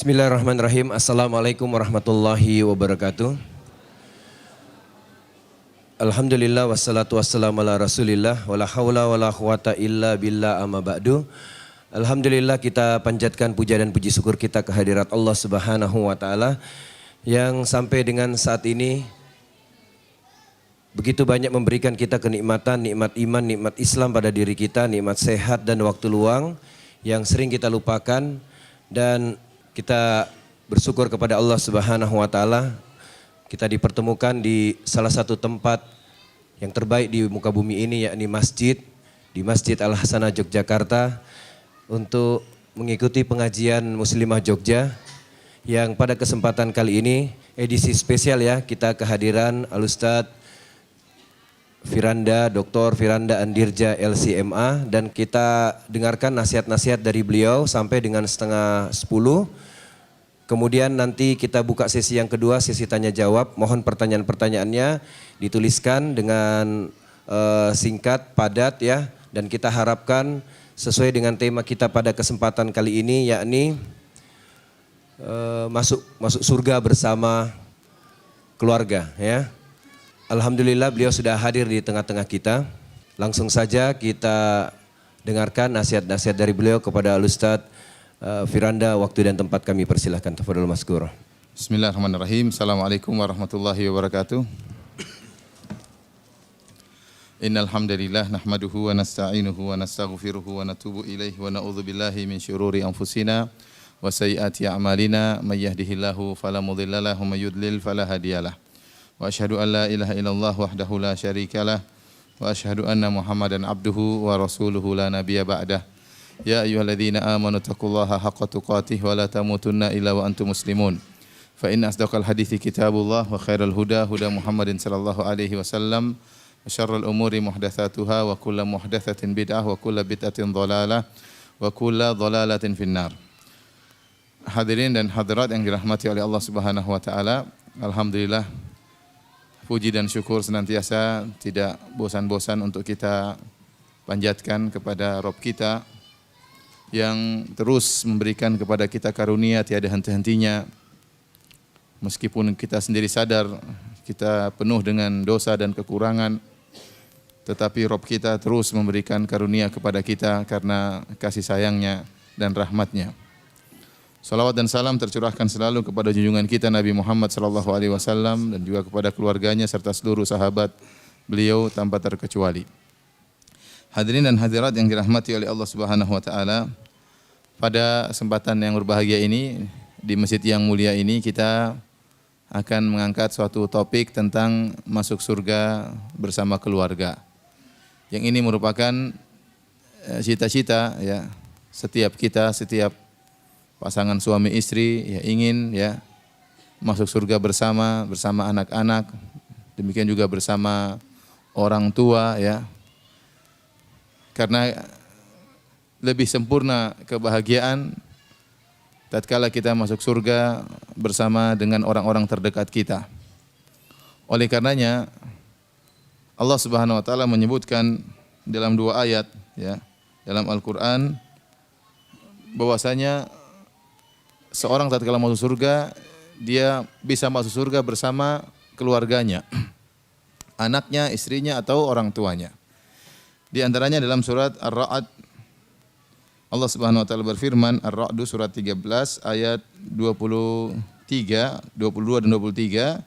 Bismillahirrahmanirrahim. Assalamualaikum warahmatullahi wabarakatuh. Alhamdulillah wassalatu wassalamu ala rasulillah wala hawla wala quwata illa billah amma ba'du. Alhamdulillah kita panjatkan puja dan puji syukur kita kehadirat Allah Subhanahu wa taala yang sampai dengan saat ini begitu banyak memberikan kita kenikmatan, nikmat iman, nikmat Islam pada diri kita, nikmat sehat dan waktu luang yang sering kita lupakan, dan kita bersyukur kepada Allah Subhanahu wa taala kita dipertemukan di salah satu tempat yang terbaik di muka bumi ini, yakni masjid, di Masjid Al-Hasanah Yogyakarta, untuk mengikuti pengajian Muslimah Jogja yang pada kesempatan kali ini edisi spesial ya, kita kehadiran Al-Ustadz Firanda, Dr. Firanda Andirja LCMA, dan kita dengarkan nasihat-nasihat dari beliau sampai dengan 9:30. Kemudian nanti kita buka sesi yang kedua, sesi tanya jawab. Mohon pertanyaan-pertanyaannya dituliskan dengan singkat, padat ya, dan kita harapkan sesuai dengan tema kita pada kesempatan kali ini, yakni masuk surga bersama keluarga ya. Alhamdulillah beliau sudah hadir di tengah-tengah kita. Langsung saja kita dengarkan nasihat-nasihat dari beliau kepada Al-Ustadz Firanda. Waktu dan tempat kami persilahkan. Tafadhol mazkur. Bismillahirrahmanirrahim. Assalamualaikum warahmatullahi wabarakatuh. Innal hamdalillah nahmaduhu wa nasta'inuhu wa nastaghfiruhu wa natubu ilaihi wa na'udzu billahi min syururi anfusina wa sayyiati a'malina may yahdihillahu fala mudhillalah wa may yudlil fala hadiyalah. Wa asyhadu an la ilaha illallah wahdahu la syarikalah wa asyhadu anna Muhammadan abduhu wa rasuluhu la nabiyya ba'dah. Ya ayyuhalladzina amanu taqullaha haqqa tuqatih wa la tamutunna illa wa antum muslimun. Fa inna asdaqal hadithi kitabullah wa khairal huda huda Muhammadin sallallahu alaihi wasallam wa syarrul umuri muhdatsatuha wa kullu muhdatsatin bid'ah wa kullu bid'atin dhalalah wa kullu dhalalatin finnar. Hadirin dan hadirat yang dirahmati oleh Allah Subhanahu wa taala, alhamdulillah puji dan syukur senantiasa tidak bosan-bosan untuk kita panjatkan kepada Rabb kita yang terus memberikan kepada kita karunia tiada henti-hentinya. Meskipun kita sendiri sadar kita penuh dengan dosa dan kekurangan, tetapi Rabb kita terus memberikan karunia kepada kita karena kasih sayangnya dan rahmatnya. Salawat dan salam tercurahkan selalu kepada junjungan kita Nabi Muhammad sallallahu alaihi wasallam dan juga kepada keluarganya serta seluruh sahabat beliau tanpa terkecuali. Hadirin dan hadirat yang dirahmati oleh Allah Subhanahu wa taala, pada kesempatan yang berbahagia ini di masjid yang mulia ini kita akan mengangkat suatu topik tentang masuk surga bersama keluarga. Yang ini merupakan cita-cita ya setiap kita, setiap pasangan suami istri ya ingin ya masuk surga bersama anak-anak, demikian juga bersama orang tua ya. Karena lebih sempurna kebahagiaan tatkala kita masuk surga bersama dengan orang-orang terdekat kita. Oleh karenanya Allah Subhanahu wa taala menyebutkan dalam dua ayat ya dalam Al-Qur'an bahwasanya seorang tatkala masuk surga dia bisa masuk surga bersama keluarganya, anaknya, istrinya atau orang tuanya. Di antaranya dalam surat Ar-Ra'd Allah Subhanahu wa taala berfirman, Ar-Ra'd surat 13 ayat 22 dan 23.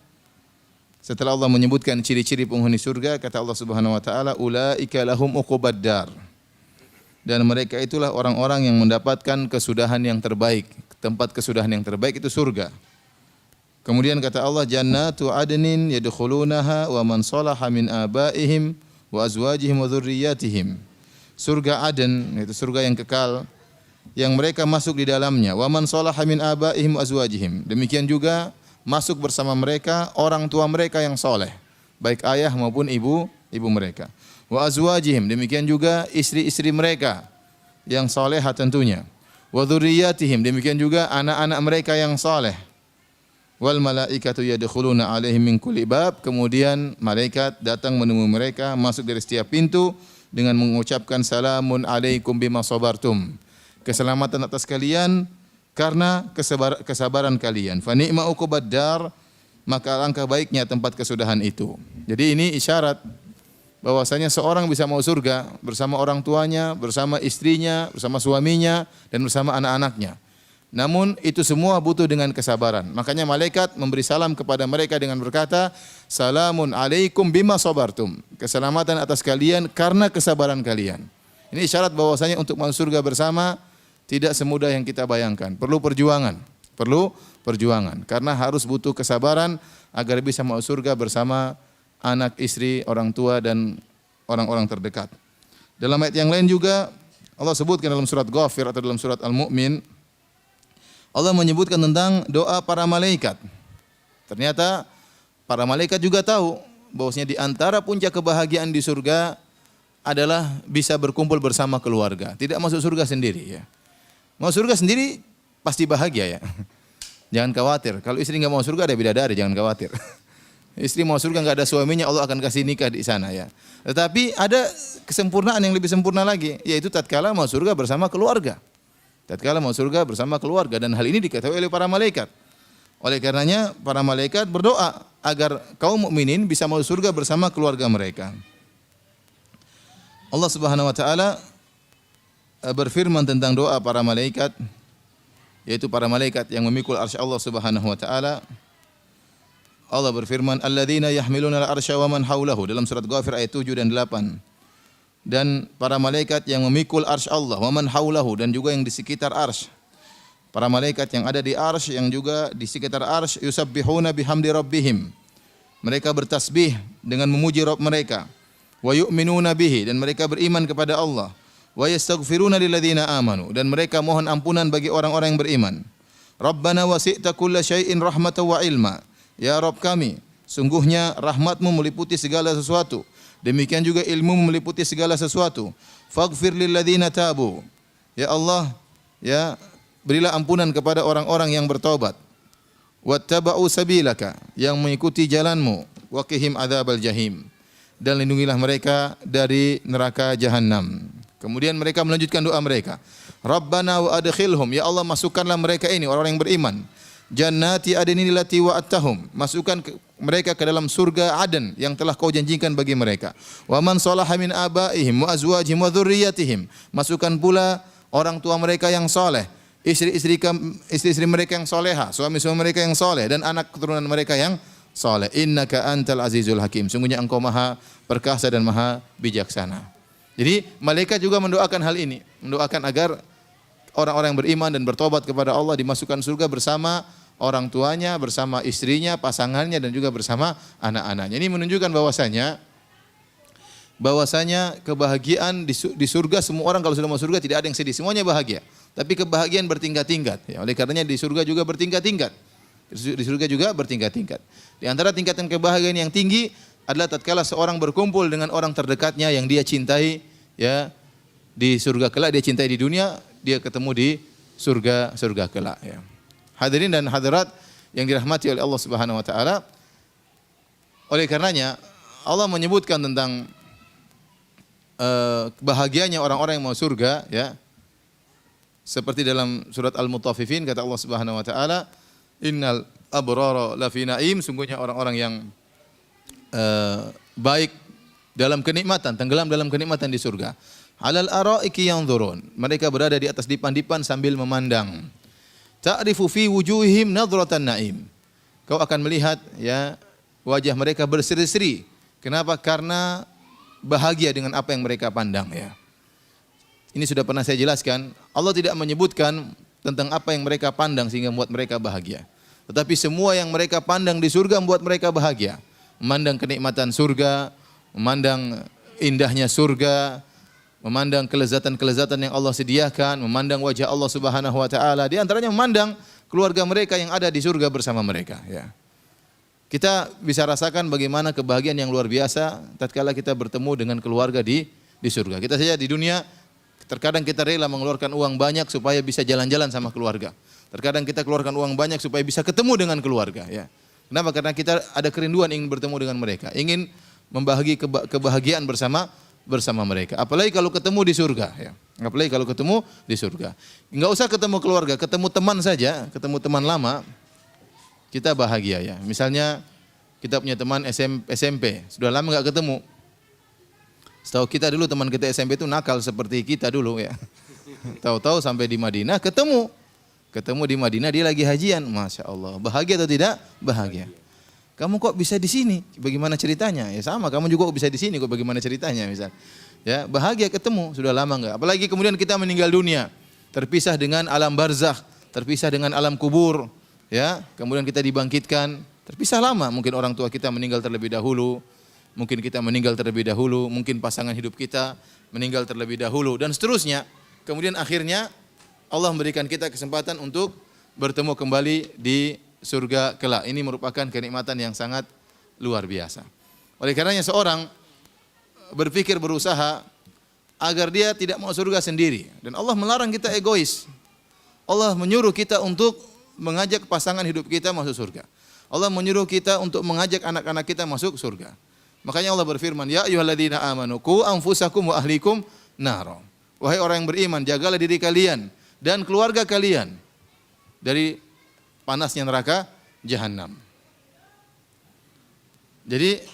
Setelah Allah menyebutkan ciri-ciri penghuni surga, kata Allah Subhanahu wa taala, ulaika lahum uqubad dar. Dan mereka itulah orang-orang yang mendapatkan kesudahan yang terbaik. Tempat kesudahan yang terbaik itu surga. Kemudian kata Allah, jannatu adnin yadkhulunaha wa man salaha min abaihim wa azwajihim wa dzurriyyatihim. Surga Aden, yaitu surga yang kekal yang mereka masuk di dalamnya. Wa man salaha min abaihim wa azwajihim. Demikian juga masuk bersama mereka orang tua mereka yang soleh, baik ayah maupun ibu mereka. Wa azwajihim, demikian juga istri-istri mereka yang solehah tentunya. Wa dzurriyyatihim, demikian juga anak-anak mereka yang soleh. Wal malaikatu yadkhuluna alaihim min kulli bab, kemudian malaikat datang menemui mereka masuk dari setiap pintu dengan mengucapkan salamun alaikum bima sabartum. Keselamatan atas kalian karena kesabaran kalian. Fa ni'ma uqubad dar, maka alangkah baiknya tempat kesudahan itu. Jadi ini isyarat bahwasanya seorang bisa mau surga bersama orang tuanya, bersama istrinya, bersama suaminya, dan bersama anak-anaknya. Namun itu semua butuh dengan kesabaran. Makanya malaikat memberi salam kepada mereka dengan berkata, Salamun alaikum bima sabartum. Keselamatan atas kalian karena kesabaran kalian. Ini isyarat bahwasanya untuk masuk surga bersama tidak semudah yang kita bayangkan. Perlu perjuangan. Perlu perjuangan. Karena harus butuh kesabaran agar bisa masuk surga bersama anak, istri, orang tua, dan orang-orang terdekat. Dalam ayat yang lain juga Allah sebutkan dalam surat Ghafir atau dalam surat Al-Mu'min, Allah menyebutkan tentang doa para malaikat. Ternyata para malaikat juga tahu bahwasanya di antara puncak kebahagiaan di surga adalah bisa berkumpul bersama keluarga. Tidak masuk surga sendiri ya. Masuk surga sendiri pasti bahagia ya. Jangan khawatir. Kalau istri nggak mau surga ada bidadari, jangan khawatir. Istri mau surga nggak ada suaminya, Allah akan kasih nikah di sana ya. Tetapi ada kesempurnaan yang lebih sempurna lagi, yaitu tatkala mau surga bersama keluarga. Tatkala mau surga bersama keluarga, dan hal ini diketahui oleh para malaikat. Oleh karenanya para malaikat berdoa agar kaum mukminin bisa masuk surga bersama keluarga mereka. Allah Subhanahu wa taala berfirman tentang doa para malaikat, yaitu para malaikat yang memikul arsy Allah Subhanahu wa taala. Allah berfirman, Alladzina yahmiluna al-arsya wa man haulahu, dalam surat Ghafir ayat 7 dan 8. Dan para malaikat yang memikul arsy Allah, wa man haulahu, dan juga yang di sekitar arsy. Para malaikat yang ada di arsy, yang juga di sekitar arsy, yusabbihuna bihamdi rabbihim. Mereka bertasbih dengan memuji Rabb mereka. Wa yu'minuna bihi, dan mereka beriman kepada Allah. Wa yastaghfiruna lilladzina amanu, dan mereka mohon ampunan bagi orang-orang yang beriman. Rabbana wasi'ta kulla syai'in rahmatan wa ilma. Ya Rabb kami, sungguhnya rahmat-Mu meliputi segala sesuatu. Demikian juga ilmu meliputi segala sesuatu. Faghfir lilladzina tabu. Ya Allah, ya berilah ampunan kepada orang-orang yang bertaubat. Wattaba'u sabilaka, yang mengikuti jalan-Mu. Waqihim adzabal jahim, dan lindungilah mereka dari neraka jahanam. Kemudian mereka melanjutkan doa mereka. Rabbana wa adkhilhum, ya Allah masukkanlah mereka ini orang-orang yang beriman. Jannati adnin allati wa'adtahum, masukkan mereka ke dalam surga Aden yang telah Kau janjikan bagi mereka. Wa man salaha min abaihim wa azwajihim wa dzurriyyatihim, masukkan pula orang tua mereka yang saleh, istri-istri mereka yang soleha, suami-suami mereka yang soleh, dan anak keturunan mereka yang soleh. Innaka antal azizul hakim, sungguhnya Engkau maha perkasa dan maha bijaksana. Jadi malaikat juga mendoakan hal ini, mendoakan agar orang-orang yang beriman dan bertobat kepada Allah dimasukkan surga bersama orang tuanya, bersama istrinya, pasangannya, dan juga bersama anak-anaknya. Ini menunjukkan bahwasanya kebahagiaan di surga, semua orang kalau sudah masuk surga tidak ada yang sedih, semuanya bahagia. Tapi kebahagiaan bertingkat-tingkat. Ya, oleh karenanya di surga juga bertingkat-tingkat. Di surga juga bertingkat-tingkat. Di antara tingkatan kebahagiaan yang tinggi adalah tatkala seorang berkumpul dengan orang terdekatnya yang dia cintai, ya, di surga kelak. Dia cintai di dunia, dia ketemu di surga kelak ya. Hadirin dan hadirat yang dirahmati oleh Allah Subhanahu wa taala. Oleh karenanya Allah menyebutkan tentang bahagianya orang-orang yang mau surga ya. Seperti dalam surat Al-Mutaffifin kata Allah Subhanahu wa taala, Innal abrara lafi na'im, sungguhnya orang-orang yang baik dalam kenikmatan, tenggelam dalam kenikmatan di surga. Alal araiki yanzurun, mereka berada di atas dipan-dipan sambil memandang. Ta'rifu fi wujuhihim nadratan na'im, kau akan melihat ya wajah mereka berseri-seri. Kenapa? Karena bahagia dengan apa yang mereka pandang ya. Ini sudah pernah saya jelaskan, Allah tidak menyebutkan tentang apa yang mereka pandang sehingga membuat mereka bahagia. Tetapi semua yang mereka pandang di surga membuat mereka bahagia. Memandang kenikmatan surga, memandang indahnya surga, memandang kelezatan-kelezatan yang Allah sediakan, memandang wajah Allah Subhanahu wa taala, di antaranya memandang keluarga mereka yang ada di surga bersama mereka ya. Kita bisa rasakan bagaimana kebahagiaan yang luar biasa tatkala kita bertemu dengan keluarga di surga. Kita saja di dunia terkadang kita rela mengeluarkan uang banyak supaya bisa jalan-jalan sama keluarga. Terkadang kita keluarkan uang banyak supaya bisa ketemu dengan keluarga ya. Kenapa? Karena kita ada kerinduan ingin bertemu dengan mereka, ingin membagi kebahagiaan bersama bersama mereka. Apalagi kalau ketemu di surga, ya. Apalagi kalau ketemu di surga. Enggak usah ketemu keluarga, ketemu teman saja, ketemu teman lama, kita bahagia ya. Misalnya kita punya teman SMP, sudah lama enggak ketemu. Setahu kita dulu teman kita SMP itu nakal seperti kita dulu ya. Tahu-tahu sampai di Madinah ketemu di Madinah dia lagi hajian, masya Allah. Bahagia atau tidak? Bahagia. Kamu kok bisa di sini? Bagaimana ceritanya? Ya sama, kamu juga kok bisa di sini? Kok bagaimana ceritanya? Misal, ya bahagia ketemu, sudah lama enggak. Apalagi kemudian kita meninggal dunia, terpisah dengan alam barzakh, terpisah dengan alam kubur, ya. Kemudian kita dibangkitkan, terpisah lama. Mungkin orang tua kita meninggal terlebih dahulu, mungkin kita meninggal terlebih dahulu, mungkin pasangan hidup kita meninggal terlebih dahulu, dan seterusnya. Kemudian akhirnya Allah memberikan kita kesempatan untuk bertemu kembali di surga kelak. Ini merupakan kenikmatan yang sangat luar biasa. Oleh karenanya seorang berpikir, berusaha agar dia tidak mau surga sendiri. Dan Allah melarang kita egois. Allah menyuruh kita untuk mengajak pasangan hidup kita masuk surga. Allah menyuruh kita untuk mengajak anak-anak kita masuk surga. Makanya Allah berfirman, ya ayyuhalladzina amanu qu anfusakum wa ahlikum nara. Wahai orang yang beriman, jagalah diri kalian dan keluarga kalian dari panasnya neraka jahanam. Jadi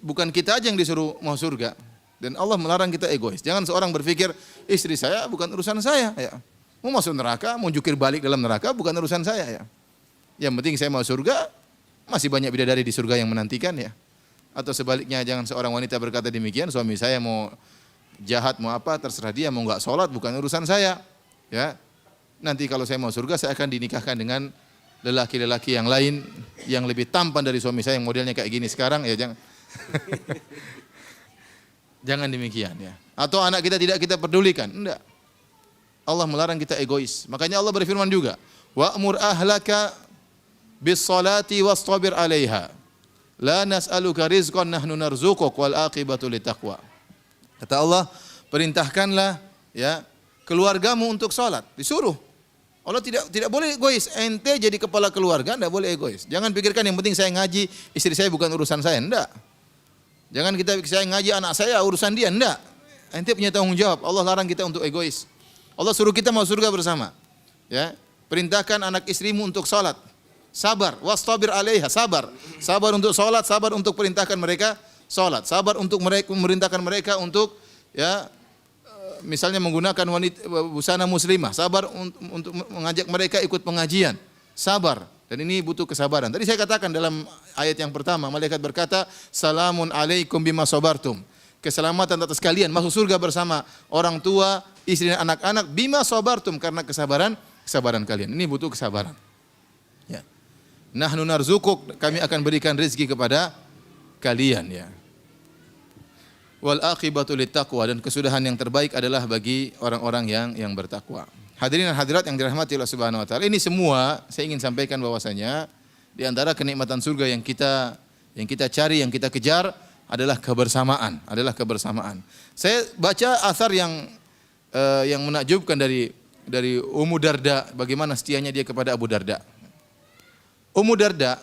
bukan kita aja yang disuruh mau surga, dan Allah melarang kita egois. Jangan seorang berpikir istri saya bukan urusan saya, ya. Mau masuk neraka, mau jukir balik dalam neraka bukan urusan saya, ya. Yang penting saya mau surga, masih banyak bidadari di surga yang menantikan, ya. Atau sebaliknya, jangan seorang wanita berkata demikian, suami saya mau jahat mau apa terserah dia, mau enggak sholat bukan urusan saya, ya. Nanti kalau saya mau surga saya akan dinikahkan dengan lelaki-lelaki yang lain yang lebih tampan dari suami saya yang modelnya kayak gini sekarang, ya jangan. Jangan demikian, ya. Atau anak kita tidak kita pedulikan, enggak. Allah melarang kita egois. Makanya Allah berfirman juga, wa'mur ahlaka bis salati wastabir 'alaiha. La nas'aluka rizqan nahnu narzuquk wal aqibatu litaqwa. Kata Allah, perintahkanlah ya keluargamu untuk salat, disuruh. Allah tidak boleh egois. Ente jadi kepala keluarga enggak boleh egois. Jangan pikirkan yang penting saya ngaji, istri saya bukan urusan saya, enggak. Jangan saya ngaji anak saya urusan dia, enggak. Ente punya tanggung jawab. Allah larang kita untuk egois. Allah suruh kita masuk surga bersama. Ya, perintahkan anak istrimu untuk salat. Sabar, wastabir 'alaiha, sabar. Sabar untuk salat, sabar untuk perintahkan mereka salat. Sabar untuk memerintahkan mereka untuk ya misalnya menggunakan busana muslimah. Sabar untuk mengajak mereka ikut pengajian. Sabar. Dan ini butuh kesabaran. Tadi saya katakan dalam ayat yang pertama, malaikat berkata, "Salamun alaikum bima sabartum." Keselamatan atas kalian masuk surga bersama orang tua, istri dan anak-anak bima sabartum, karena kesabaran kalian. Ini butuh kesabaran. Ya. Nahnu narzuquk, kami akan berikan rezeki kepada kalian, ya. Wal aqibatu littaqwa, dan kesudahan yang terbaik adalah bagi orang-orang yang bertakwa. Hadirin dan hadirat yang dirahmati Allah Subhanahu wa taala, ini semua saya ingin sampaikan bahwasanya di antara kenikmatan surga yang kita cari, yang kita kejar adalah kebersamaan, Saya baca asar yang menakjubkan dari Ummu Darda, bagaimana setianya dia kepada Abu Darda. Ummu Darda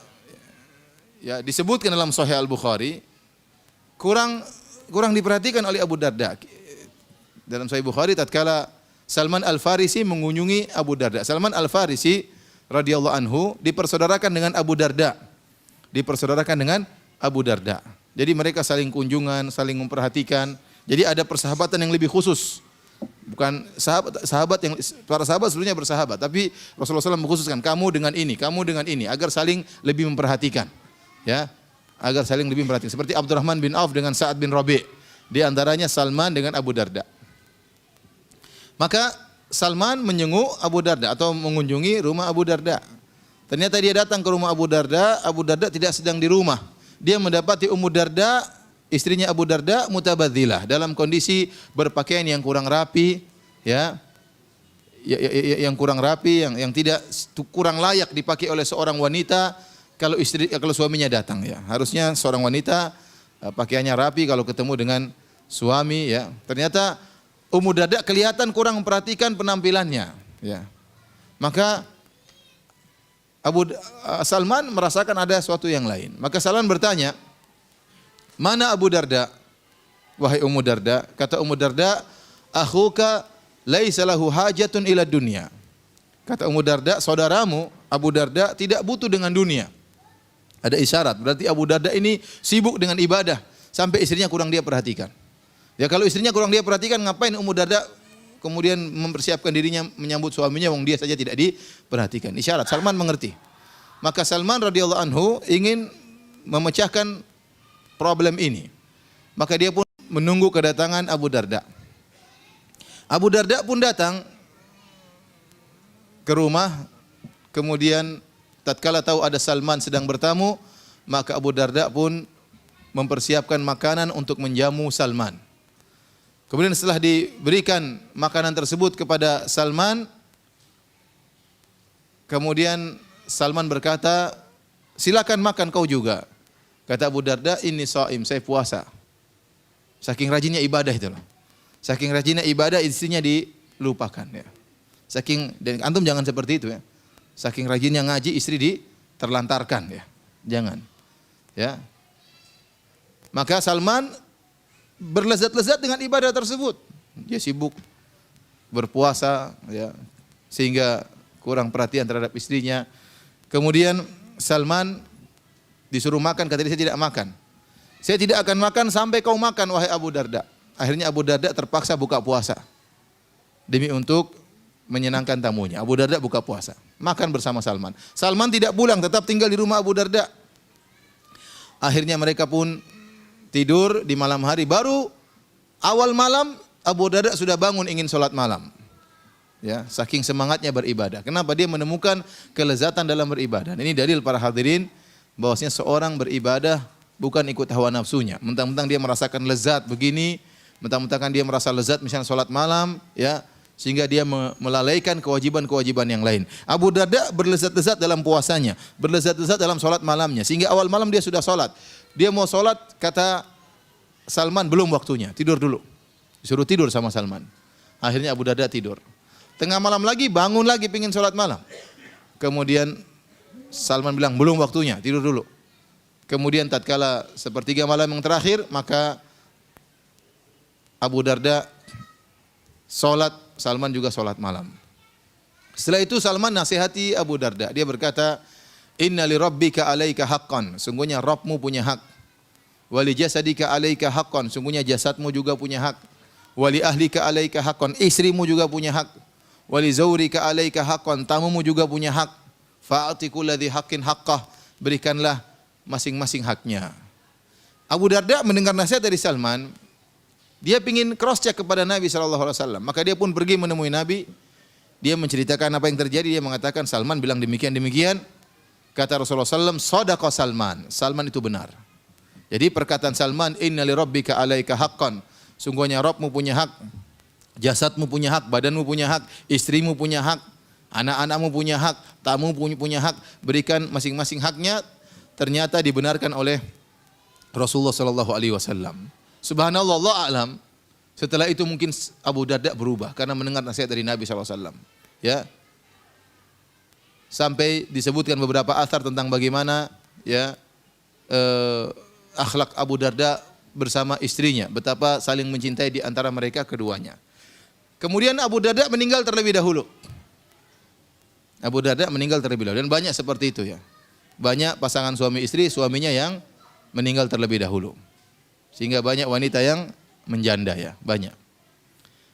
ya disebutkan dalam Sahih Al-Bukhari kurang diperhatikan oleh Abu Darda. Dalam Sahih Bukhari tatkala Salman Al-Farisi mengunjungi Abu Darda. Salman Al-Farisi radhiyallahu anhu dipersaudarakan dengan Abu Darda. Jadi mereka saling kunjungan, saling memperhatikan. Jadi ada persahabatan yang lebih khusus. Bukan sahabat yang para sahabat sebelumnya bersahabat, tapi Rasulullah SAW mengkhususkan kamu dengan ini agar saling lebih memperhatikan. Ya, agar saling lebih memperhatikan. Seperti Abdurrahman bin Auf dengan Sa'ad bin Rabi'. Di antaranya Salman dengan Abu Darda. Maka Salman menyenguk Abu Darda atau mengunjungi rumah Abu Darda. Ternyata dia datang ke rumah Abu Darda tidak sedang di rumah. Dia mendapati Ummu Darda, istrinya Abu Darda, mutabadzilah, dalam kondisi berpakaian yang kurang rapi, ya. Yang kurang rapi, yang tidak kurang layak dipakai oleh seorang wanita kalau suaminya datang, ya. Harusnya seorang wanita pakaiannya rapi kalau ketemu dengan suami, ya. Ternyata Ummu Darda kelihatan kurang memperhatikan penampilannya, ya. Maka Salman merasakan ada sesuatu yang lain. Maka Salman bertanya, "Mana Abu Darda?" wahai Ummu Darda, kata Ummu Darda, akhuka laisa lahu hajatun ila dunya. Kata Ummu Darda, saudaramu Abu Darda tidak butuh dengan dunia. Ada isyarat, berarti Abu Darda ini sibuk dengan ibadah sampai istrinya kurang dia perhatikan. Ya kalau istrinya kurang dia perhatikan, ngapain Ummu Darda kemudian mempersiapkan dirinya menyambut suaminya wong dia saja tidak diperhatikan. Isyarat, Salman mengerti. Maka Salman radhiyallahu anhu ingin memecahkan problem ini. Maka dia pun menunggu kedatangan Abu Darda. Abu Darda pun datang ke rumah, kemudian tatkala tahu ada Salman sedang bertamu, maka Abu Darda pun mempersiapkan makanan untuk menjamu Salman. Kemudian setelah diberikan makanan tersebut kepada Salman, kemudian Salman berkata, silakan makan kau juga. Kata Abu Darda, ini shaim, saya puasa. Saking rajinnya ibadah itu loh. Saking rajinnya ibadah, istrinya dilupakan ya. Dan antum jangan seperti itu ya. Saking rajinnya ngaji, istri terlantarkan ya. Jangan. Ya. Maka Salman berlezat-lezat dengan ibadah tersebut. Dia sibuk berpuasa ya, sehingga kurang perhatian terhadap istrinya. Kemudian Salman disuruh makan, kata dia, saya tidak makan. Saya tidak akan makan sampai kau makan wahai Abu Darda. Akhirnya Abu Darda terpaksa buka puasa demi untuk menyenangkan tamunya. Abu Darda buka puasa, makan bersama Salman. Salman tidak pulang, tetap tinggal di rumah Abu Darda. Akhirnya mereka pun tidur di malam hari. Baru awal malam Abu Darda sudah bangun ingin sholat malam. Ya, saking semangatnya beribadah. Kenapa? Dia menemukan kelezatan dalam beribadah. Ini dalil para hadirin bahwasanya seorang beribadah bukan ikut hawa nafsunya. Mentang-mentang dia merasakan lezat begini, mentang-mentang dia merasa lezat misalnya sholat malam, ya, sehingga dia melalaikan kewajiban-kewajiban yang lain. Abu Darda berlezat-lezat dalam puasanya, berlezat-lezat dalam sholat malamnya, sehingga awal malam dia sudah sholat. Dia mau sholat, kata Salman, belum waktunya, tidur dulu. Disuruh tidur sama Salman. Akhirnya Abu Darda tidur. Tengah malam lagi, bangun lagi pingin sholat malam. Kemudian Salman bilang, belum waktunya, tidur dulu. Kemudian tatkala sepertiga malam yang terakhir, maka Abu Darda sholat, Salman juga sholat malam. Setelah itu Salman nasihati Abu Darda. Dia berkata, inna li rabbika alaika haqqan. Sungguhnya Rabbmu punya hak. Wali jasadika alaika haqqan. Sungguhnya jasadmu juga punya hak. Wali ahlika alaika haqqan. Istrimu juga punya hak. Wali zawrika alaika haqqan. Tamumu juga punya hak. Fa'ati kulladhi haqqin haqqah. Berikanlah masing-masing haknya. Abu Darda mendengar nasihat dari Salman. Dia ingin cross check kepada Nabi SAW. Maka dia pun pergi menemui Nabi. Dia menceritakan apa yang terjadi. Dia mengatakan, Salman bilang demikian-demikian. Kata Rasulullah SAW, sadaqa Salman. Salman itu benar. Jadi perkataan Salman, inna li rabbika alaika haqqan. Sungguhnya Rabbmu punya hak. Jasadmu punya hak, badanmu punya hak, istrimu punya hak, anak-anakmu punya hak, tamu punya hak. Berikan masing-masing haknya. Ternyata dibenarkan oleh Rasulullah SAW. Subhanallah, Allah a'lam. Setelah itu mungkin Abu Darda berubah karena mendengar nasihat dari Nabi SAW. Ya, sampai disebutkan beberapa athar tentang bagaimana ya akhlak Abu Darda bersama istrinya, betapa saling mencintai di antara mereka keduanya. Kemudian Abu Darda meninggal terlebih dahulu. Abu Darda meninggal terlebih dahulu dan banyak seperti itu ya. Banyak pasangan suami istri, suaminya yang meninggal terlebih dahulu. Sehingga banyak wanita yang menjanda ya, banyak.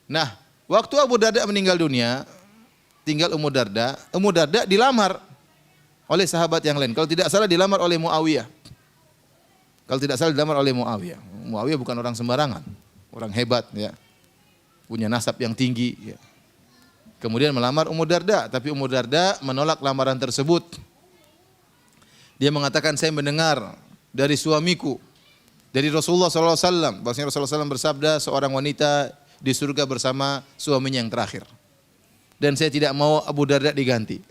Nah, waktu Abu Darda meninggal dunia, tinggal Ummu Darda. Ummu Darda dilamar oleh sahabat yang lain. Kalau tidak salah dilamar oleh Muawiyah. Muawiyah bukan orang sembarangan, orang hebat ya. Punya nasab yang tinggi ya. Kemudian melamar Ummu Darda, tapi Ummu Darda menolak lamaran tersebut. Dia mengatakan, saya mendengar dari suamiku, dari Rasulullah SAW, bahwasanya Rasulullah SAW bersabda, seorang wanita di surga bersama suaminya yang terakhir. Dan saya tidak mau Abu Darda diganti.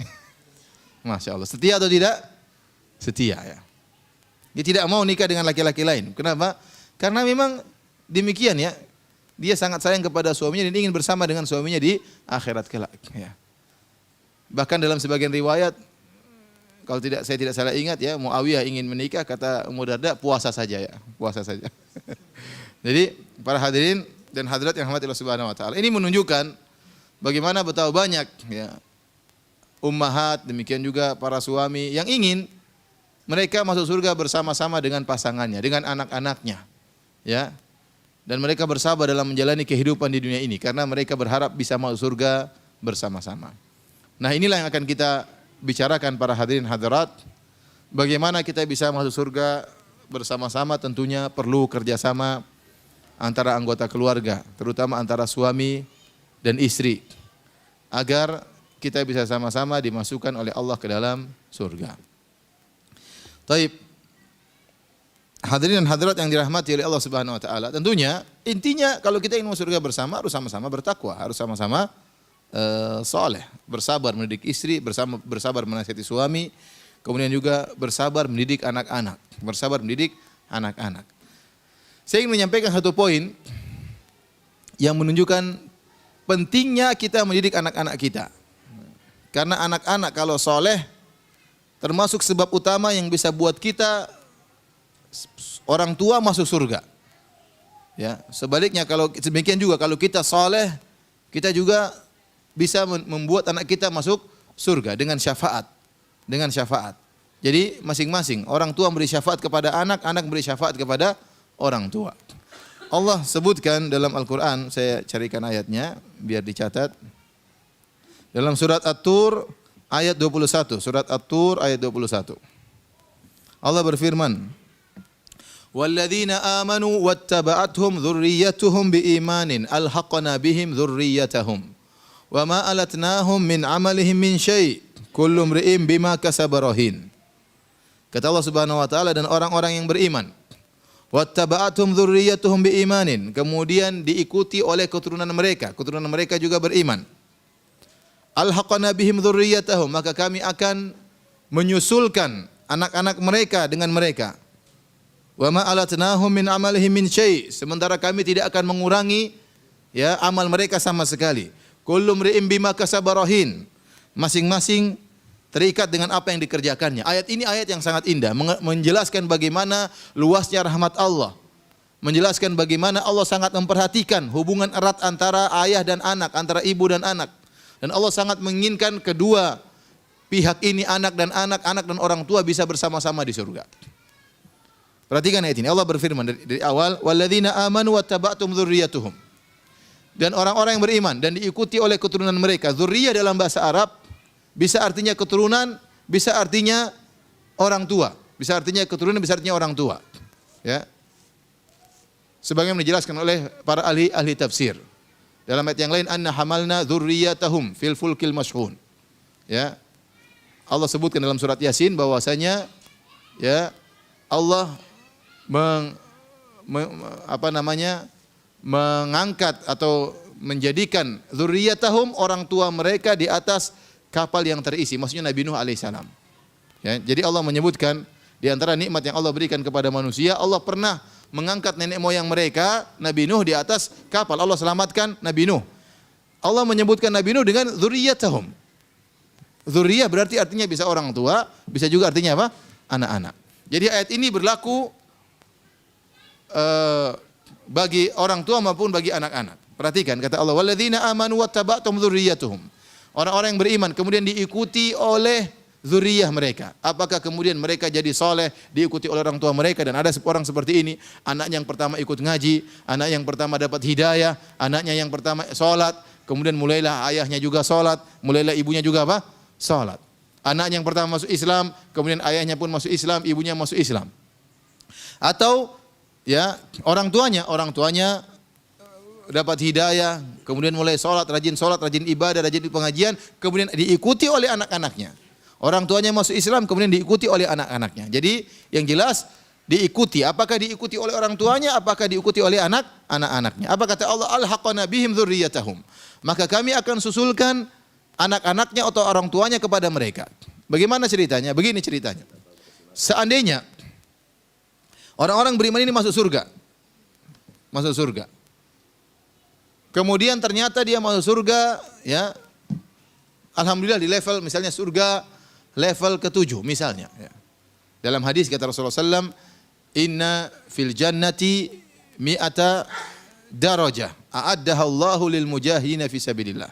Masya Allah. Setia atau tidak? Setia ya. Dia tidak mau nikah dengan laki-laki lain. Kenapa? Karena memang demikian ya. Dia sangat sayang kepada suaminya dan ingin bersama dengan suaminya di akhirat kelak. Ya. Bahkan dalam sebagian riwayat, kalau saya tidak salah ingat ya, Muawiyah ingin menikah, kata Ummu Darda, puasa saja ya, puasa saja. Jadi para hadirin dan hadirat yang rahmati Allah Subhanahu wa taala, ini menunjukkan bagaimana betapa banyak ya ummahat, demikian juga para suami yang ingin mereka masuk surga bersama-sama dengan pasangannya, dengan anak-anaknya. Ya. Dan mereka bersabar dalam menjalani kehidupan di dunia ini karena mereka berharap bisa masuk surga bersama-sama. Nah, inilah yang akan kita bicarakan para hadirin hadirat. Bagaimana kita bisa masuk surga bersama-sama, tentunya perlu kerjasama antara anggota keluarga, terutama antara suami dan istri, agar kita bisa sama-sama dimasukkan oleh Allah ke dalam surga. Taib. Hadirin dan hadirat yang dirahmati oleh Allah Subhanahu wa taala, tentunya intinya kalau kita ingin masuk surga bersama harus sama-sama bertakwa, harus sama-sama saleh, bersabar mendidik istri, bersabar menasihati suami, kemudian juga bersabar mendidik anak-anak, bersabar mendidik anak-anak. Saya ingin menyampaikan satu poin yang menunjukkan pentingnya kita mendidik anak-anak kita. Karena anak-anak kalau soleh termasuk sebab utama yang bisa buat kita orang tua masuk surga. Ya, sebaliknya kalau demikian juga kalau kita soleh, kita juga bisa membuat anak kita masuk surga dengan syafaat. Dengan syafaat. Jadi masing-masing orang tua memberi syafaat kepada anak, anak memberi syafaat kepada orang tua. Allah sebutkan dalam Al-Quran, saya carikan ayatnya biar dicatat. Dalam surat At-Tur ayat 21, surat At-Tur ayat 21. Allah berfirman, "Walladzina amanu wattaba'athum dzurriyyatuhum biimanin alhaqna bihim dzurriyyatahum wa ma alatnahum min amalihim min syai' kullu imri'in bima kasaba rahin." Kata Allah Subhanahu wa taala, dan orang-orang yang beriman, wattaba'athum dzurriyyatuhum biimanin, kemudian diikuti oleh keturunan mereka juga beriman. Alhaqna bihim dzurriyyatahum, maka kami akan menyusulkan anak-anak mereka dengan mereka. Wa ma alatnahum min amalihim min syai', sementara kami tidak akan mengurangi ya amal mereka sama sekali. Kullu imri'in bima kasaba rahin, masing-masing terikat dengan apa yang dikerjakannya. Ayat ini ayat yang sangat indah, menjelaskan bagaimana luasnya rahmat Allah, menjelaskan bagaimana Allah sangat memperhatikan hubungan erat antara ayah dan anak, antara ibu dan anak. Dan Allah sangat menginginkan kedua pihak ini, anak dan orang tua bisa bersama-sama di surga. Perhatikan ayat ini, Allah berfirman dari awal, "Walladzina amanu wattaba'tum dzurriyyatuhum." Dan orang-orang yang beriman dan diikuti oleh keturunan mereka. Dzurriyyah dalam bahasa Arab bisa artinya keturunan, bisa artinya orang tua. Bisa artinya keturunan, bisa artinya orang tua. Ya. Sebagaimana dijelaskan oleh para ahli tafsir. Dalam ayat yang lain, "Anna hamalna dzurriyyatahum fil fulkil mashhun." Ya. Allah sebutkan dalam surat Yasin bahwasanya ya Allah mengangkat atau menjadikan dzurriyyatahum, orang tua mereka, di atas kapal yang terisi, maksudnya Nabi Nuh alaihissalam. Ya, jadi Allah menyebutkan di antara nikmat yang Allah berikan kepada manusia, Allah pernah mengangkat nenek moyang mereka, Nabi Nuh, di atas kapal. Allah selamatkan Nabi Nuh. Allah menyebutkan Nabi Nuh dengan dzurriyyatahum. Dzurriyyah berarti artinya bisa orang tua, bisa juga artinya apa? Anak-anak. Jadi ayat ini berlaku bagi orang tua maupun bagi anak-anak. Perhatikan kata Allah, "Walladzina amanu wattaba'tum dzurriyyatuhum." Orang-orang yang beriman kemudian diikuti oleh zuriyah mereka. Apakah kemudian mereka jadi soleh, diikuti oleh orang tua mereka? Dan ada orang seperti ini, anaknya yang pertama ikut ngaji, anak yang pertama dapat hidayah, anaknya yang pertama sholat, kemudian mulailah ayahnya juga sholat, mulailah ibunya juga apa? Sholat. Anak yang pertama masuk Islam, kemudian ayahnya pun masuk Islam, ibunya masuk Islam. Atau ya orang tuanya dapat hidayah, kemudian mulai sholat, rajin ibadah, rajin pengajian, kemudian diikuti oleh anak-anaknya. Orang tuanya masuk Islam, kemudian diikuti oleh anak-anaknya. Jadi yang jelas diikuti. Apakah diikuti oleh orang tuanya? Apakah diikuti oleh anak-anaknya? Apa kata Allah? Alhaqna bihim dzurriyyatahum. Maka kami akan susulkan anak-anaknya atau orang tuanya kepada mereka. Bagaimana ceritanya? Begini ceritanya. Seandainya orang-orang beriman ini masuk surga. Kemudian ternyata dia masuk surga, ya. Alhamdulillah di level misalnya surga level ke-7 misalnya. Ya. Dalam hadis kata Rasulullah SAW, "Inna fil jannati mi'ata darajah a'addaha Allahu lil mujahidin fi sabilillah.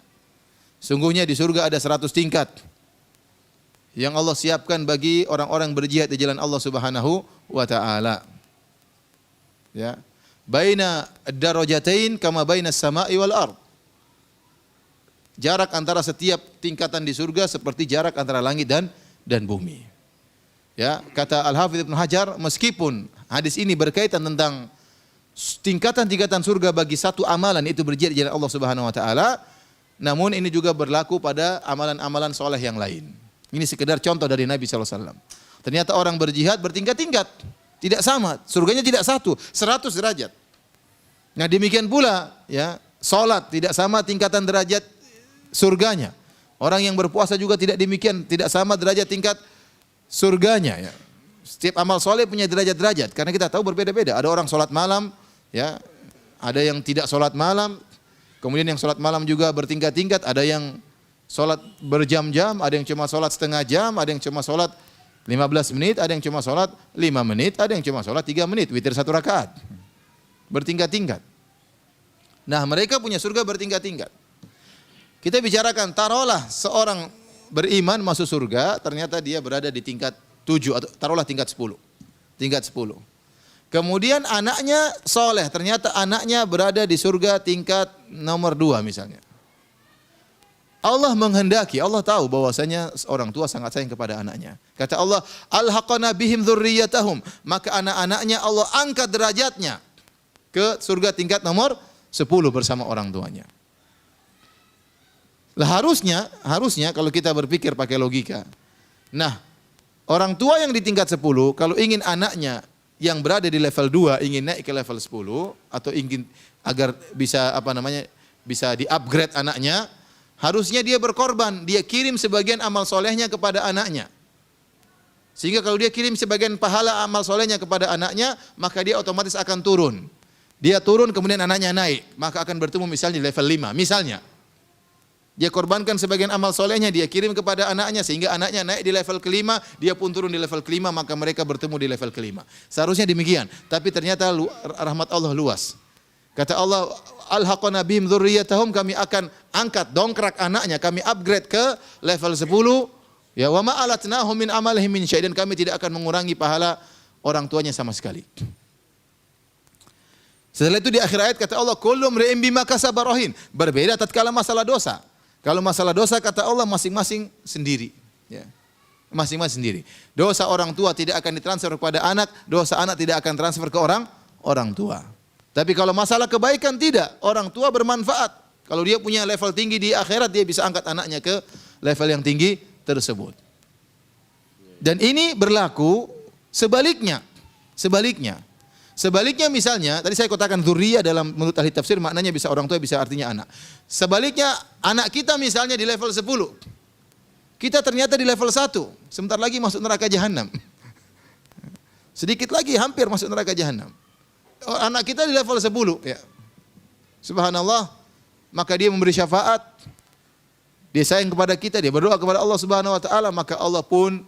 Sungguhnya di surga ada 100 tingkat yang Allah siapkan bagi orang-orang berjihad di jalan Allah Subhanahu wa taala. Ya. Baina ad-darajatain kama baina as-sama'i wal ard. Jarak antara setiap tingkatan di surga seperti jarak antara langit dan bumi. Ya, kata Al-Hafidz Ibnu Hajar, meskipun hadis ini berkaitan tentang tingkatan-tingkatan surga bagi satu amalan itu berjihad di jalan Allah Subhanahu wa taala, namun ini juga berlaku pada amalan-amalan soleh yang lain. Ini sekedar contoh dari Nabi sallallahu alaihi wasallam. Ternyata orang berjihad bertingkat-tingkat, tidak sama, surganya tidak satu, 100 derajat. Nah, demikian pula ya, salat tidak sama tingkatan derajat surganya. Orang yang berpuasa juga tidak demikian, tidak sama derajat tingkat surganya ya. Setiap amal soleh punya derajat-derajat karena kita tahu berbeda-beda. Ada orang salat malam ya, ada yang tidak salat malam. Kemudian yang salat malam juga bertingkat-tingkat, ada yang salat berjam-jam, ada yang cuma salat setengah jam, ada yang cuma salat 15 menit, ada yang cuma salat 5 menit, ada yang cuma salat 3 menit, witir 1 rakaat. Bertingkat-tingkat. Nah, mereka punya surga bertingkat-tingkat. Kita bicarakan, taruhlah seorang beriman masuk surga, ternyata dia berada di tingkat 7 atau taruhlah tingkat 10. Tingkat 10. Kemudian anaknya soleh, ternyata anaknya berada di surga tingkat nomor 2 misalnya. Allah menghendaki, Allah tahu bahwasanya orang tua sangat sayang kepada anaknya. Kata Allah, alhaqana bihim dzurriyyatahum, maka anak-anaknya Allah angkat derajatnya ke surga tingkat nomor 10 bersama orang tuanya. Lah harusnya kalau kita berpikir pakai logika. Nah, orang tua yang di tingkat 10 kalau ingin anaknya yang berada di level 2 ingin naik ke level 10 atau ingin agar bisa bisa di-upgrade anaknya, harusnya dia berkorban, dia kirim sebagian amal solehnya kepada anaknya. Sehingga kalau dia kirim sebagian pahala amal solehnya kepada anaknya, maka dia otomatis akan turun. Dia turun kemudian anaknya naik, maka akan bertemu misalnya di level 5 misalnya. Dia korbankan sebagian amal solehnya, dia kirim kepada anaknya sehingga anaknya naik di level kelima, dia pun turun di level kelima, maka mereka bertemu di level kelima. Seharusnya demikian, tapi ternyata rahmat Allah luas. Kata Allah, alhaqana bihim dzurriyyatahum, kami akan angkat dongkrak anaknya, kami upgrade ke level 10. Ya, wa ma alatnahum min amalihim min syai', dan kami tidak akan mengurangi pahala orang tuanya sama sekali. Setelah itu di akhir ayat kata Allah, kullu mri'in bima kasaba rahin. Berbeda tatkala masalah dosa. Kalau masalah dosa kata Allah masing-masing sendiri, ya. Masing-masing sendiri. Dosa orang tua tidak akan ditransfer kepada anak, dosa anak tidak akan transfer ke orang tua. Tapi kalau masalah kebaikan tidak, orang tua bermanfaat. Kalau dia punya level tinggi di akhirat, dia bisa angkat anaknya ke level yang tinggi tersebut. Dan ini berlaku sebaliknya. Sebaliknya misalnya, tadi saya katakan dzurriyyah dalam menurut ahli tafsir maknanya bisa orang tua, bisa artinya anak. Sebaliknya anak kita misalnya di level 10. Kita ternyata di level 1, sebentar lagi masuk neraka jahanam. Sedikit lagi hampir masuk neraka jahanam. Anak kita di level 10 ya. Subhanallah, maka dia memberi syafaat. Dia sayang kepada kita, dia berdoa kepada Allah Subhanahu wa taala, maka Allah pun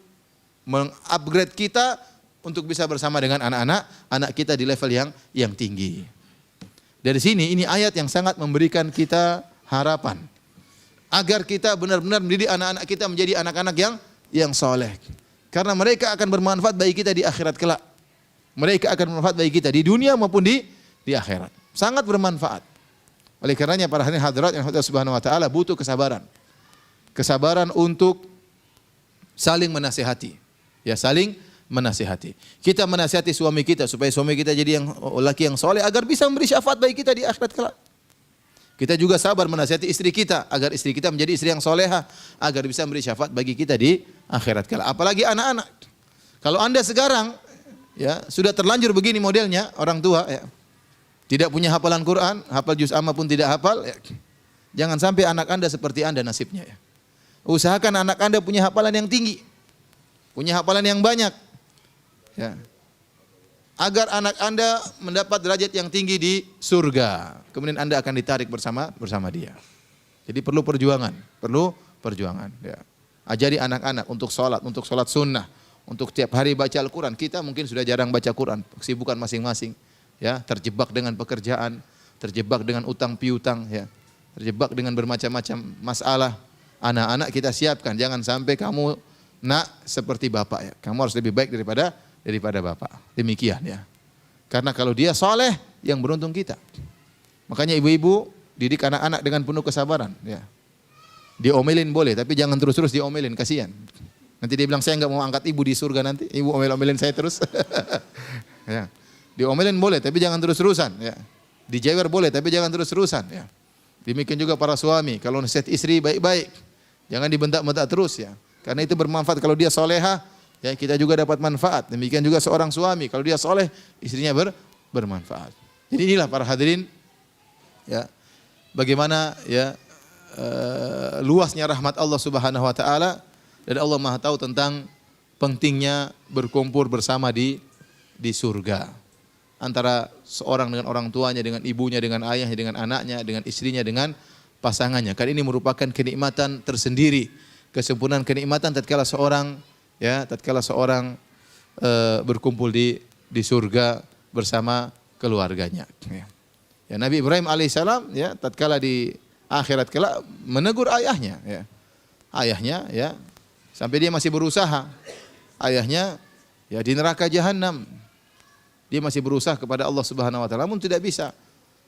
mengupgrade kita untuk bisa bersama dengan anak kita di level yang tinggi. Dari sini ini ayat yang sangat memberikan kita harapan agar kita benar-benar mendidik anak-anak kita menjadi anak-anak yang soleh. Karena mereka akan bermanfaat bagi kita di akhirat kelak. Mereka akan bermanfaat bagi kita di dunia maupun di akhirat. Sangat bermanfaat. Oleh karenanya para hadirin hadirat yang Allah Subhanahu wa taala butuh kesabaran. Kesabaran untuk saling menasihati. Ya, saling menasihati. Kita menasihati suami kita supaya suami kita jadi yang laki yang soleh agar bisa memberi syafaat bagi kita di akhirat kelak. Kita juga sabar menasihati istri kita agar istri kita menjadi istri yang soleha agar bisa memberi syafaat bagi kita di akhirat kelak. Apalagi anak-anak. Kalau Anda sekarang ya sudah terlanjur begini modelnya orang tua ya. Tidak punya hafalan Quran, hafal juz amma pun tidak hafal ya. Jangan sampai anak Anda seperti Anda nasibnya ya. Usahakan anak Anda punya hafalan yang tinggi. Punya hafalan yang banyak. Ya. Agar anak Anda mendapat derajat yang tinggi di surga. Kemudian Anda akan ditarik bersama dia. Jadi perlu perjuangan. Ya. Ajari anak-anak untuk sholat sunnah, untuk tiap hari baca Al-Quran. Kita mungkin sudah jarang baca Quran, kesibukan masing-masing. ya, terjebak dengan pekerjaan, terjebak dengan utang piutang, ya, terjebak dengan bermacam-macam masalah. Anak-anak kita siapkan, jangan sampai kamu nak seperti bapak, ya. Kamu harus lebih baik daripada bapak. Demikian, ya. Karena kalau dia soleh, yang beruntung kita. Makanya ibu-ibu didik anak-anak dengan penuh kesabaran, ya. Diomelin boleh, tapi jangan terus-terus diomelin, kasihan. Nanti dia bilang, saya enggak mau angkat ibu di surga nanti, ibu omel-omelin saya terus. Ya. Diomelin boleh, tapi jangan terus-terusan, ya. Dijewer boleh, tapi jangan terus-terusan, ya. Demikian juga para suami, kalau nasihat istri baik-baik, jangan dibentak-bentak terus, ya. Karena itu bermanfaat. Kalau dia soleha, ya, kita juga dapat manfaat. Demikian juga seorang suami, kalau dia soleh, istrinya bermanfaat. Jadi inilah para hadirin, ya, bagaimana, ya, luasnya rahmat Allah Subhanahu wa taala, dan Allah Maha tahu tentang pentingnya berkumpul bersama di surga. Antara seorang dengan orang tuanya, dengan ibunya, dengan ayahnya, dengan anaknya, dengan istrinya, dengan pasangannya. Karena ini merupakan kenikmatan tersendiri, kesempurnaan kenikmatan tatkala seorang, ya, berkumpul di surga bersama keluarganya. Ya, Nabi Ibrahim alaihissalam, ya, tatkala di akhirat kelak menegur ayahnya, ya. Ayahnya, ya, sampai dia masih berusaha. Ayahnya, ya, di neraka jahanam. Dia masih berusaha kepada Allah Subhanahu wa taala, namun tidak bisa.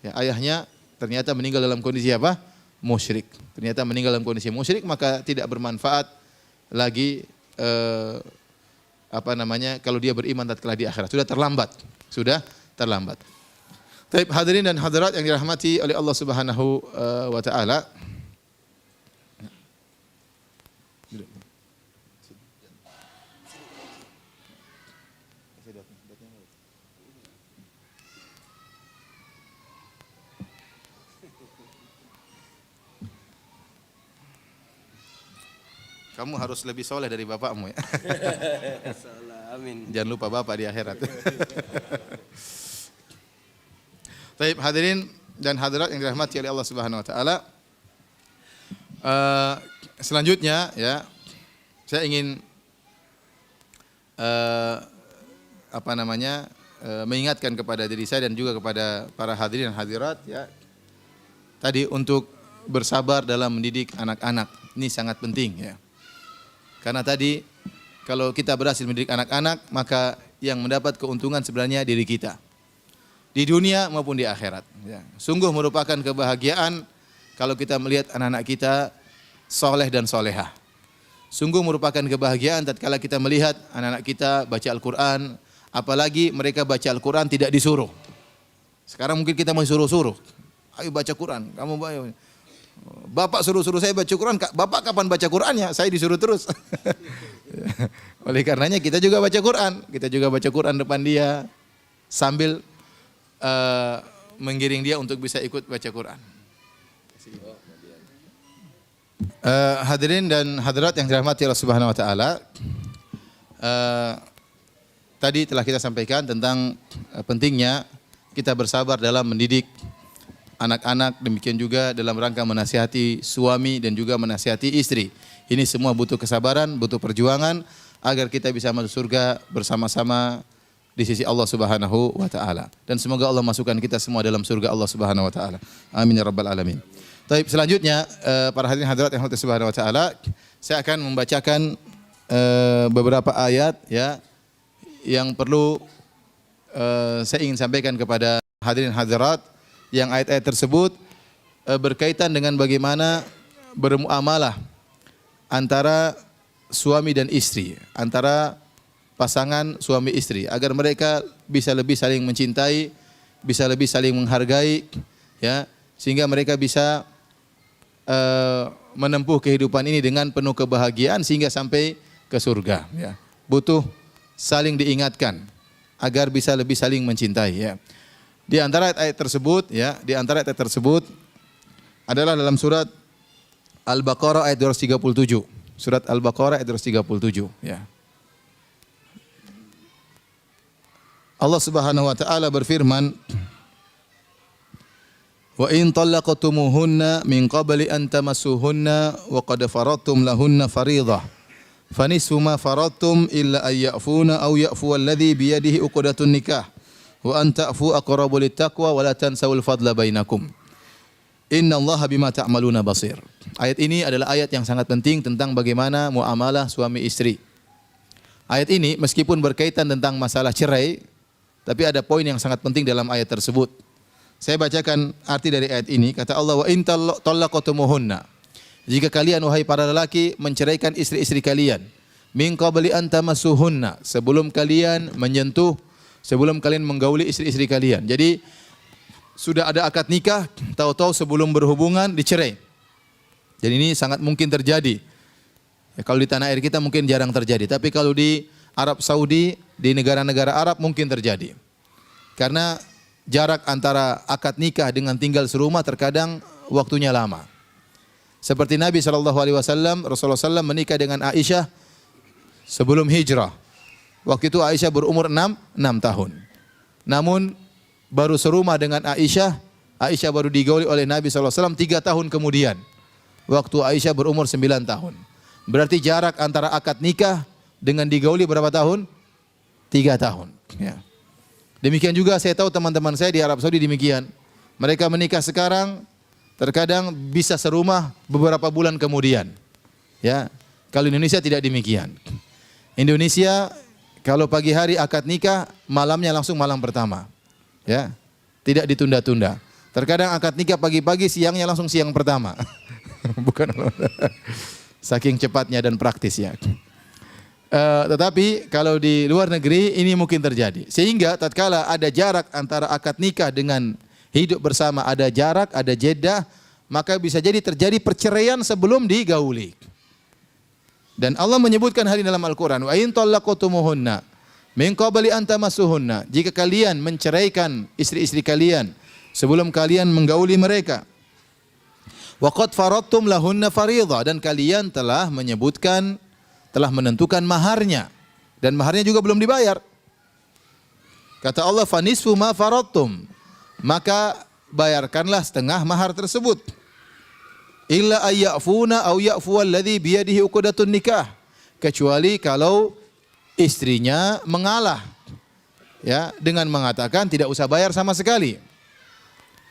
Ya, ayahnya ternyata meninggal dalam kondisi apa? Musyrik. Ternyata meninggal dalam kondisi musyrik, maka tidak bermanfaat lagi kalau dia beriman tatkala di akhirat. Sudah terlambat. Baik, hadirin dan hadirat yang dirahmati oleh Allah Subhanahu wa taala. Kamu harus lebih soleh dari bapakmu, ya. Amin. Jangan lupa bapak di akhirat. Baik, hadirin dan hadirat yang dirahmati oleh Allah Subhanahu wa taala. Selanjutnya, ya, saya ingin mengingatkan kepada diri saya dan juga kepada para hadirin dan hadirat, ya. Tadi untuk bersabar dalam mendidik anak-anak. Ini sangat penting, ya. Karena tadi kalau kita berhasil mendidik anak-anak, maka yang mendapat keuntungan sebenarnya diri kita. Di dunia maupun di akhirat. Ya. Sungguh merupakan kebahagiaan kalau kita melihat anak-anak kita soleh dan solehah. Sungguh merupakan kebahagiaan tatkala kita melihat anak-anak kita baca Al-Quran, apalagi mereka baca Al-Quran tidak disuruh. Sekarang mungkin kita mau suruh-suruh. Ayo baca Quran, kamu baca. Bapak suruh-suruh saya baca Quran, bapak kapan baca Qurannya? Saya disuruh terus. Oleh karenanya kita juga baca Quran. Kita juga baca Quran depan dia sambil menggiring dia untuk bisa ikut baca Quran. Hadirin dan hadirat yang dirahmati Allah Subhanahu wa taala. Tadi telah kita sampaikan tentang pentingnya kita bersabar dalam mendidik anak-anak, demikian juga dalam rangka menasihati suami dan juga menasihati istri. Ini semua butuh kesabaran, butuh perjuangan agar kita bisa masuk surga bersama-sama di sisi Allah Subhanahu wa taala. Dan semoga Allah masukkan kita semua dalam surga Allah Subhanahu wa taala. Amin ya rabbal alamin. Baik, selanjutnya para hadirin hadirat yang Allah Subhanahu wa taala, saya akan membacakan beberapa ayat, ya, yang perlu saya ingin sampaikan kepada hadirin hadirat. Yang ayat-ayat tersebut berkaitan dengan bagaimana bermuamalah antara suami dan istri, antara pasangan suami istri, agar mereka bisa lebih saling mencintai, bisa lebih saling menghargai, ya, sehingga mereka bisa menempuh kehidupan ini dengan penuh kebahagiaan sehingga sampai ke surga, ya. Butuh saling diingatkan agar bisa lebih saling mencintai, ya. Di antara ayat-ayat tersebut, ya, di antara ayat tersebut adalah dalam surat Al-Baqarah ayat 237. Surat Al-Baqarah ayat 237, ya. Allah Subhanahu wa taala berfirman, "Wa in talaqtumuhunna min qabli an tamassuhunna wa qad faradtum lahunna fariidah, fanisfu ma faradtum illa ay ya'funa aw ya'fu alladhi bi yadihi uqdatun nikah." wa an ta'fu aqrabu littaqwa wa la tansawul fadla bainakum. Innallaha bima ta'maluna basir. Ayat ini adalah ayat yang sangat penting tentang bagaimana muamalah suami istri. Ayat ini meskipun berkaitan tentang masalah cerai, tapi ada poin yang sangat penting dalam ayat tersebut. Saya bacakan arti dari ayat ini. Kata Allah, wa in talaqtumuhunna. Jika kalian wahai para lelaki menceraikan istri-istri kalian, min qabli an tamassuhunna, sebelum kalian menyentuh, sebelum kalian menggauli istri-istri kalian. Jadi sudah ada akad nikah, tahu-tahu sebelum berhubungan dicerai. Jadi ini sangat mungkin terjadi. Ya, kalau di tanah air kita mungkin jarang terjadi, tapi kalau di Arab Saudi, di negara-negara Arab mungkin terjadi. Karena jarak antara akad nikah dengan tinggal serumah terkadang waktunya lama. Seperti Nabi SAW, Rasulullah SAW menikah dengan Aisyah sebelum hijrah. Waktu itu Aisyah berumur 6 tahun. Namun baru serumah dengan Aisyah baru digauli oleh Nabi SAW 3 tahun kemudian. Waktu Aisyah berumur 9 tahun. Berarti jarak antara akad nikah dengan digauli berapa tahun? 3 tahun. Ya. Demikian juga saya tahu teman-teman saya di Arab Saudi demikian. Mereka menikah sekarang, terkadang bisa serumah beberapa bulan kemudian. Ya. Kalau Indonesia tidak demikian. Indonesia kalau pagi hari akad nikah, malamnya langsung malam pertama. Ya. Tidak ditunda-tunda. Terkadang akad nikah pagi-pagi, siangnya langsung siang pertama. Bukan. Saking cepatnya dan praktisnya. Tetapi kalau di luar negeri ini mungkin terjadi. Sehingga tatkala ada jarak antara akad nikah dengan hidup bersama, ada jarak, ada jeda, maka bisa jadi terjadi perceraian sebelum digauli. Dan Allah menyebutkan hal ini dalam Al-Quran. Wa in talaqtumuhunna min qabli an tamassuhunna. Jika kalian menceraikan istri-istri kalian sebelum kalian menggauli mereka. Wa qad faradtum lahunna fariidha, dan kalian telah menyebutkan, telah menentukan maharnya, dan maharnya juga belum dibayar. Kata Allah, fa nisfu ma faradtum, maka bayarkanlah setengah mahar tersebut. Illa ayyafuna aw ya'fu alladhi biyadihi uqdatun nikah, kecuali kalau istrinya mengalah, ya, dengan mengatakan tidak usah bayar sama sekali,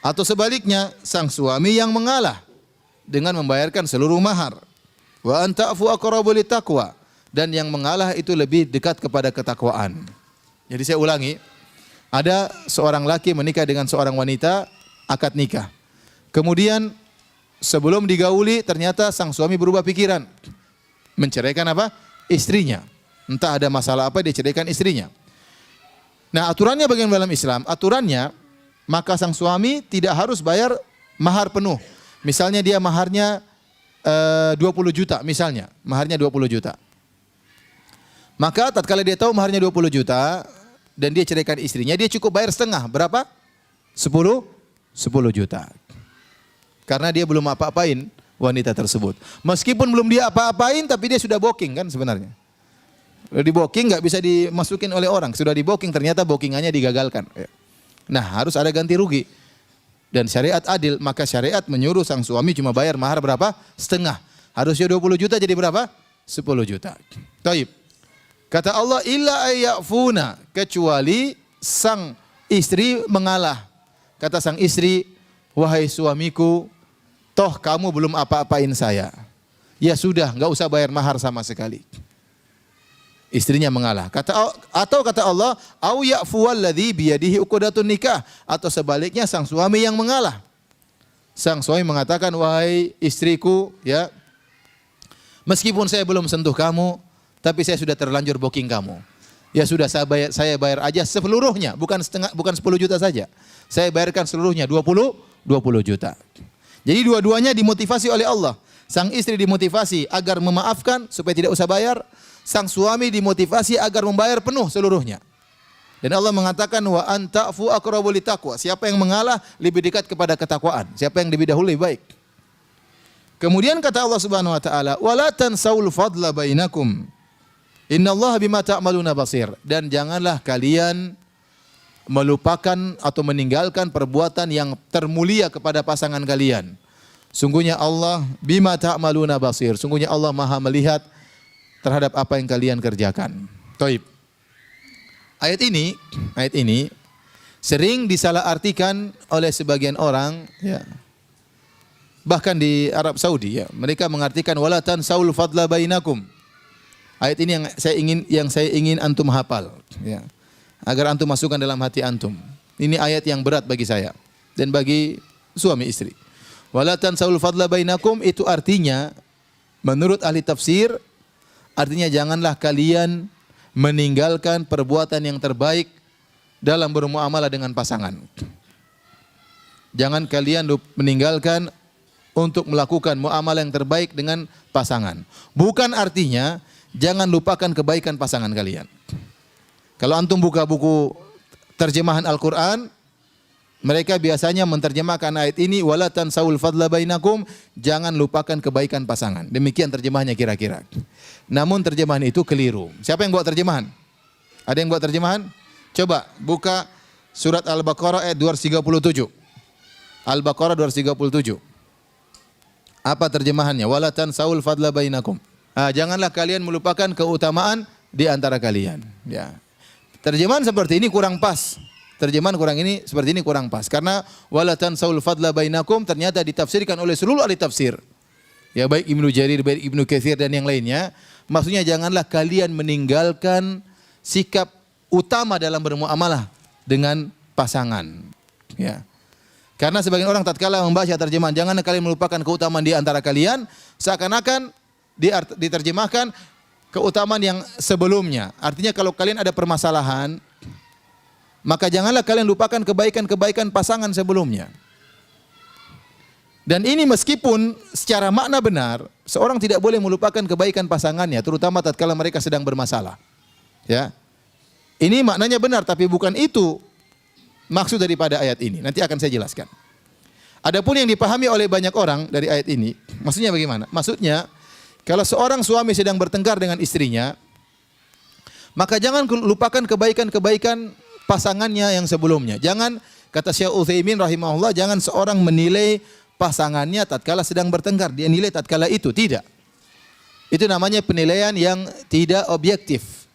atau sebaliknya sang suami yang mengalah dengan membayarkan seluruh mahar. Wa an ta'fu aqrabu littaqwa, dan yang mengalah itu lebih dekat kepada ketakwaan. Jadi saya ulangi, ada seorang laki menikah dengan seorang wanita, akad nikah. Kemudian sebelum digauli ternyata sang suami berubah pikiran, menceraikan apa? Istrinya. Entah ada masalah apa, dia ceraikan istrinya. Nah, aturannya bagaimana dalam Islam? Aturannya, maka sang suami tidak harus bayar mahar penuh. Misalnya dia maharnya 20 juta misalnya, maharnya 20 juta. Maka tatkala dia tahu maharnya 20 juta dan dia ceraikan istrinya, dia cukup bayar setengah. Berapa? 10 juta. Karena dia belum apa-apain wanita tersebut. Meskipun belum dia apa-apain, tapi dia sudah booking kan sebenarnya. Sudah di booking, nggak bisa dimasukin oleh orang. Sudah di booking, ternyata bookingannya digagalkan. Nah, harus ada ganti rugi. Dan syariat adil, maka syariat menyuruh sang suami cuma bayar mahar berapa? Setengah. Harusnya 20 juta jadi berapa? 10 juta. Taib. Kata Allah, illa ayyafuna, kecuali sang istri mengalah. Kata sang istri, wahai suamiku, toh kamu belum apa-apain saya. Ya sudah, enggak usah bayar mahar sama sekali. Istrinya mengalah. Kata Allah, au ya'fu alladhi biyadihi uqdatun nikah, atau sebaliknya sang suami yang mengalah. Sang suami mengatakan, wahai istriku, ya, meskipun saya belum sentuh kamu, tapi saya sudah terlanjur booking kamu. Ya sudah, saya bayar aja seluruhnya, bukan 10 juta saja. Saya bayarkan seluruhnya 20 juta. Jadi dua-duanya dimotivasi oleh Allah. Sang istri dimotivasi agar memaafkan supaya tidak usah bayar. Sang suami dimotivasi agar membayar penuh seluruhnya. Dan Allah mengatakan wa anta'fu aqrabu littaqwa. Siapa yang mengalah lebih dekat kepada ketakwaan. Siapa yang lebih dahulu lebih baik. Kemudian kata Allah Subhanahu wa taala, "Wala tansaul fadla bainakum. Innallaha bima ta'maluna basir." Dan janganlah kalian melupakan atau meninggalkan perbuatan yang termulia kepada pasangan kalian. Sungguhnya Allah bima ta'maluna basir. Sungguhnya Allah Maha melihat terhadap apa yang kalian kerjakan. Taib. Ayat ini sering disalahartikan oleh sebagian orang, ya. Bahkan di Arab Saudi, ya, mereka mengartikan wala tansaul fadla bainakum. Ayat ini yang saya ingin antum hafal, ya. Agar antum masukkan dalam hati antum. Ini ayat yang berat bagi saya dan bagi suami istri. Wala tansaul fadla bainakum itu artinya menurut ahli tafsir artinya janganlah kalian meninggalkan perbuatan yang terbaik dalam bermuamalah dengan pasangan. Jangan kalian meninggalkan untuk melakukan muamalah yang terbaik dengan pasangan. Bukan artinya jangan lupakan kebaikan pasangan kalian. Kalau antum buka buku terjemahan Al-Quran, mereka biasanya menerjemahkan ayat ini wala tansaul fadla bainakum, jangan lupakan kebaikan pasangan. Demikian terjemahannya kira-kira. Namun terjemahan itu keliru. Siapa yang buat terjemahan? Ada yang buat terjemahan? Coba buka surat Al-Baqarah ayat 237. Al-Baqarah 237. Apa terjemahannya? Wala tansaul fadla bainakum. Janganlah kalian melupakan keutamaan di antara kalian. Ya. Terjemahan seperti ini kurang pas. Terjemahan seperti ini kurang pas karena wala tansaul fadla bainakum ternyata ditafsirkan oleh seluruh ahli tafsir. Ya, baik Ibnu Jarir, baik Ibnu Katsir dan yang lainnya, maksudnya janganlah kalian meninggalkan sikap utama dalam bermuamalah dengan pasangan. Ya. Karena sebagian orang tatkala membaca terjemahan janganlah kalian melupakan keutamaan di antara kalian, seakan-akan diterjemahkan keutamaan yang sebelumnya. Artinya kalau kalian ada permasalahan, maka janganlah kalian lupakan kebaikan-kebaikan pasangan sebelumnya. Dan ini meskipun secara makna benar, seorang tidak boleh melupakan kebaikan pasangannya, terutama tatkala mereka sedang bermasalah. Ya. Ini maknanya benar, tapi bukan itu maksud daripada ayat ini. Nanti akan saya jelaskan. Adapun yang dipahami oleh banyak orang dari ayat ini, maksudnya bagaimana? Maksudnya, kalau seorang suami sedang bertengkar dengan istrinya, maka jangan lupakan kebaikan-kebaikan pasangannya yang sebelumnya. Jangan, kata Syekh Utsaimin rahimahullah, jangan seorang menilai pasangannya tatkala sedang bertengkar, dia nilai tatkala itu, tidak. Itu namanya penilaian yang tidak objektif.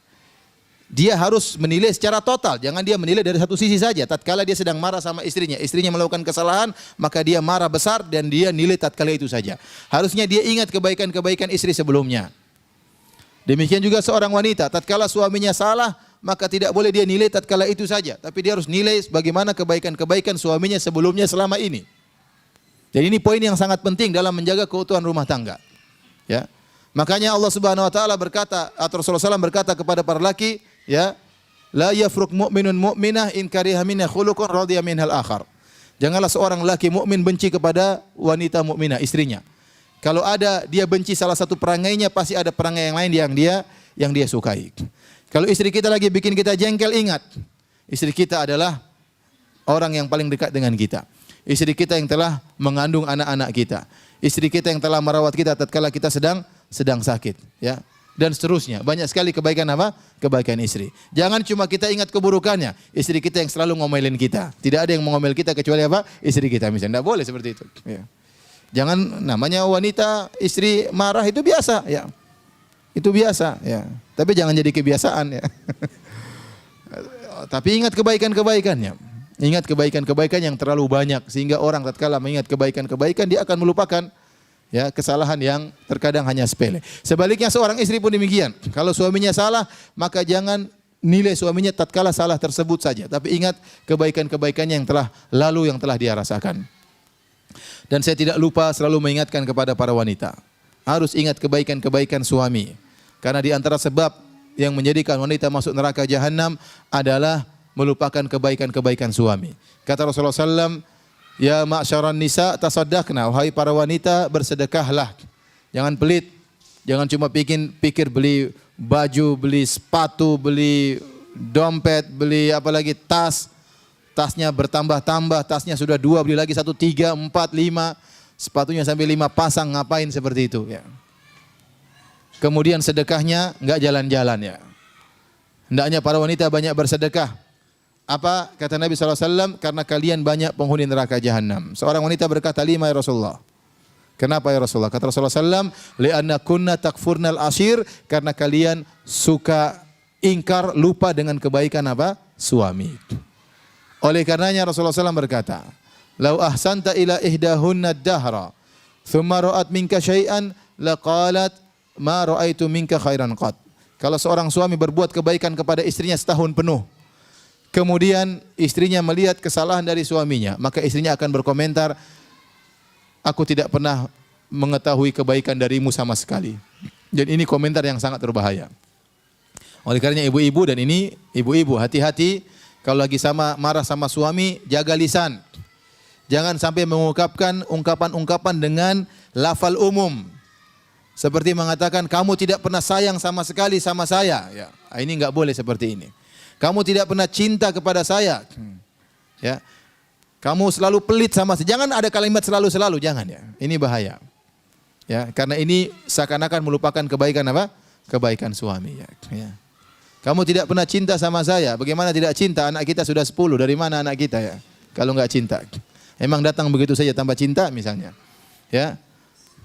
Dia harus menilai secara total, jangan dia menilai dari satu sisi saja. Tatkala dia sedang marah sama istrinya, istrinya melakukan kesalahan, maka dia marah besar dan dia nilai tatkala itu saja. Harusnya dia ingat kebaikan-kebaikan istri sebelumnya. Demikian juga seorang wanita, tatkala suaminya salah, maka tidak boleh dia nilai tatkala itu saja, tapi dia harus nilai bagaimana kebaikan-kebaikan suaminya sebelumnya selama ini. Jadi ini poin yang sangat penting dalam menjaga keutuhan rumah tangga. Ya. Makanya Allah Subhanahu wa taala berkata, atau Rasulullah SAW berkata kepada para laki, ya, la yafruq mu'minun mu'minah in kariha minha khuluqan radiya minhal akhar. Janganlah seorang laki mukmin benci kepada wanita mukminah, istrinya. Kalau ada dia benci salah satu perangainya, pasti ada perangai yang lain yang dia sukai. Kalau istri kita lagi bikin kita jengkel, ingat, istri kita adalah orang yang paling dekat dengan kita. Istri kita yang telah mengandung anak-anak kita. Istri kita yang telah merawat kita tatkala kita sedang sakit, ya. Dan seterusnya. Banyak sekali kebaikan apa? Kebaikan istri. Jangan cuma kita ingat keburukannya. Istri kita yang selalu ngomelin kita. Tidak ada yang mengomel kita kecuali apa? Istri kita misalnya. Tidak boleh seperti itu. Ya. Jangan, namanya wanita istri marah itu biasa, ya. Itu biasa, ya. Tapi jangan jadi kebiasaan, ya. Tapi ingat kebaikan-kebaikannya. Ingat kebaikan-kebaikan yang terlalu banyak sehingga orang tatkala mengingat kebaikan-kebaikan dia akan melupakan, ya, kesalahan yang terkadang hanya sepele. Sebaliknya seorang istri pun demikian. Kalau suaminya salah, maka jangan nilai suaminya tatkala salah tersebut saja, tapi ingat kebaikan-kebaikannya yang telah lalu, yang telah dia rasakan. Dan saya tidak lupa selalu mengingatkan kepada para wanita, harus ingat kebaikan-kebaikan suami. Karena di antara sebab yang menjadikan wanita masuk neraka jahanam adalah melupakan kebaikan-kebaikan suami. Kata Rasulullah SAW, ya ma'syaran nisa tasaddaqna, wahai para wanita bersedekahlah. Jangan pelit, jangan cuma pikir beli baju, beli sepatu, beli dompet, beli apalagi tas. Tasnya bertambah-tambah, tasnya sudah 2, beli lagi 1, 3, 4, 5, sepatunya sampai 5 pasang, ngapain seperti itu, ya. Kemudian sedekahnya enggak jalan-jalan, ya. Hendaknya para wanita banyak bersedekah. Apa kata Nabi SAW? Karena kalian banyak penghuni neraka jahanam. Seorang wanita berkata, 5 ya Rasulullah. Kenapa ya Rasulullah? Kata Rasulullah SAW, li'anna kunna takfurnal ashir, karena kalian suka ingkar, lupa dengan kebaikan apa? Suami. Oleh karenanya Rasulullah SAW berkata, "Lau ahsanta ila ihdahunna ad-dahra, thumma ra'at minka syai'an, laqalat ma ra'aitu minka khairan qat." Kalau seorang suami berbuat kebaikan kepada istrinya setahun penuh, kemudian istrinya melihat kesalahan dari suaminya, maka istrinya akan berkomentar, "Aku tidak pernah mengetahui kebaikan darimu sama sekali." Dan ini komentar yang sangat berbahaya. Oleh karenanya ibu-ibu, dan ini ibu-ibu, hati-hati kalau lagi marah sama suami, jaga lisan. Jangan sampai mengungkapkan ungkapan-ungkapan dengan lafal umum. Seperti mengatakan, "Kamu tidak pernah sayang sama sekali sama saya." Ya, ini enggak boleh seperti ini. "Kamu tidak pernah cinta kepada saya." Ya. "Kamu selalu pelit sama saya." Jangan ada kalimat selalu-selalu, jangan ya. Ini bahaya. Ya, karena ini seakan-akan melupakan kebaikan apa? Kebaikan suami ya. Ya. "Kamu tidak pernah cinta sama saya." Bagaimana tidak cinta? Anak kita sudah 10. Dari mana anak kita ya? Kalau enggak cinta. Emang datang begitu saja tanpa cinta misalnya. Ya.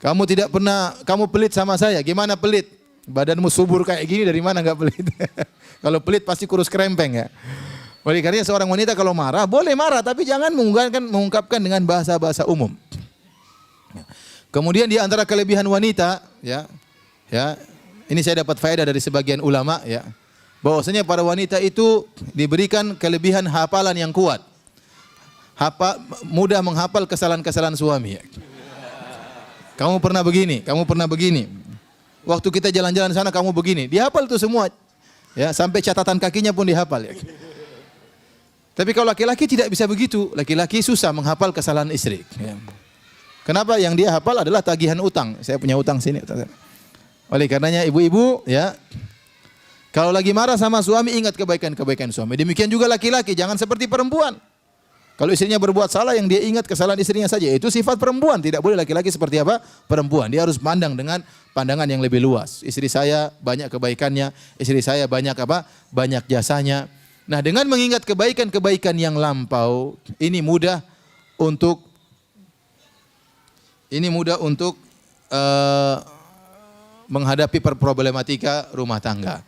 "Kamu tidak pernah, kamu pelit sama saya." Gimana pelit? Badanmu subur kayak gini, dari mana enggak pelit? Kalau pelit pasti kurus kerempeng ya. Oleh karena seorang wanita kalau marah, boleh marah tapi jangan mengungkapkan dengan bahasa-bahasa umum. Kemudian di antara kelebihan wanita, ya, ini saya dapat faedah dari sebagian ulama, ya, bahwasanya para wanita itu diberikan kelebihan hafalan yang kuat, mudah menghafal kesalahan-kesalahan suami. Ya. "Kamu pernah begini, kamu pernah begini. Waktu kita jalan-jalan sana kamu begini." Dihafal itu semua, ya, sampai catatan kakinya pun dihafal. Ya. Tapi kalau laki-laki tidak bisa begitu, laki-laki susah menghafal kesalahan istri. Ya. Kenapa? Yang dia hafal adalah tagihan utang. Saya punya utang sini. Oleh karenanya ibu-ibu, ya, kalau lagi marah sama suami, ingat kebaikan-kebaikan suami. Demikian juga laki-laki, jangan seperti perempuan. Kalau istrinya berbuat salah, yang dia ingat kesalahan istrinya saja. Itu sifat perempuan. Tidak boleh laki-laki seperti apa? Perempuan. Dia harus pandang dengan pandangan yang lebih luas. Istri saya banyak kebaikannya, istri saya banyak apa? Banyak jasanya. Nah, dengan mengingat kebaikan-kebaikan yang lampau, ini mudah untuk menghadapi problematika rumah tangga.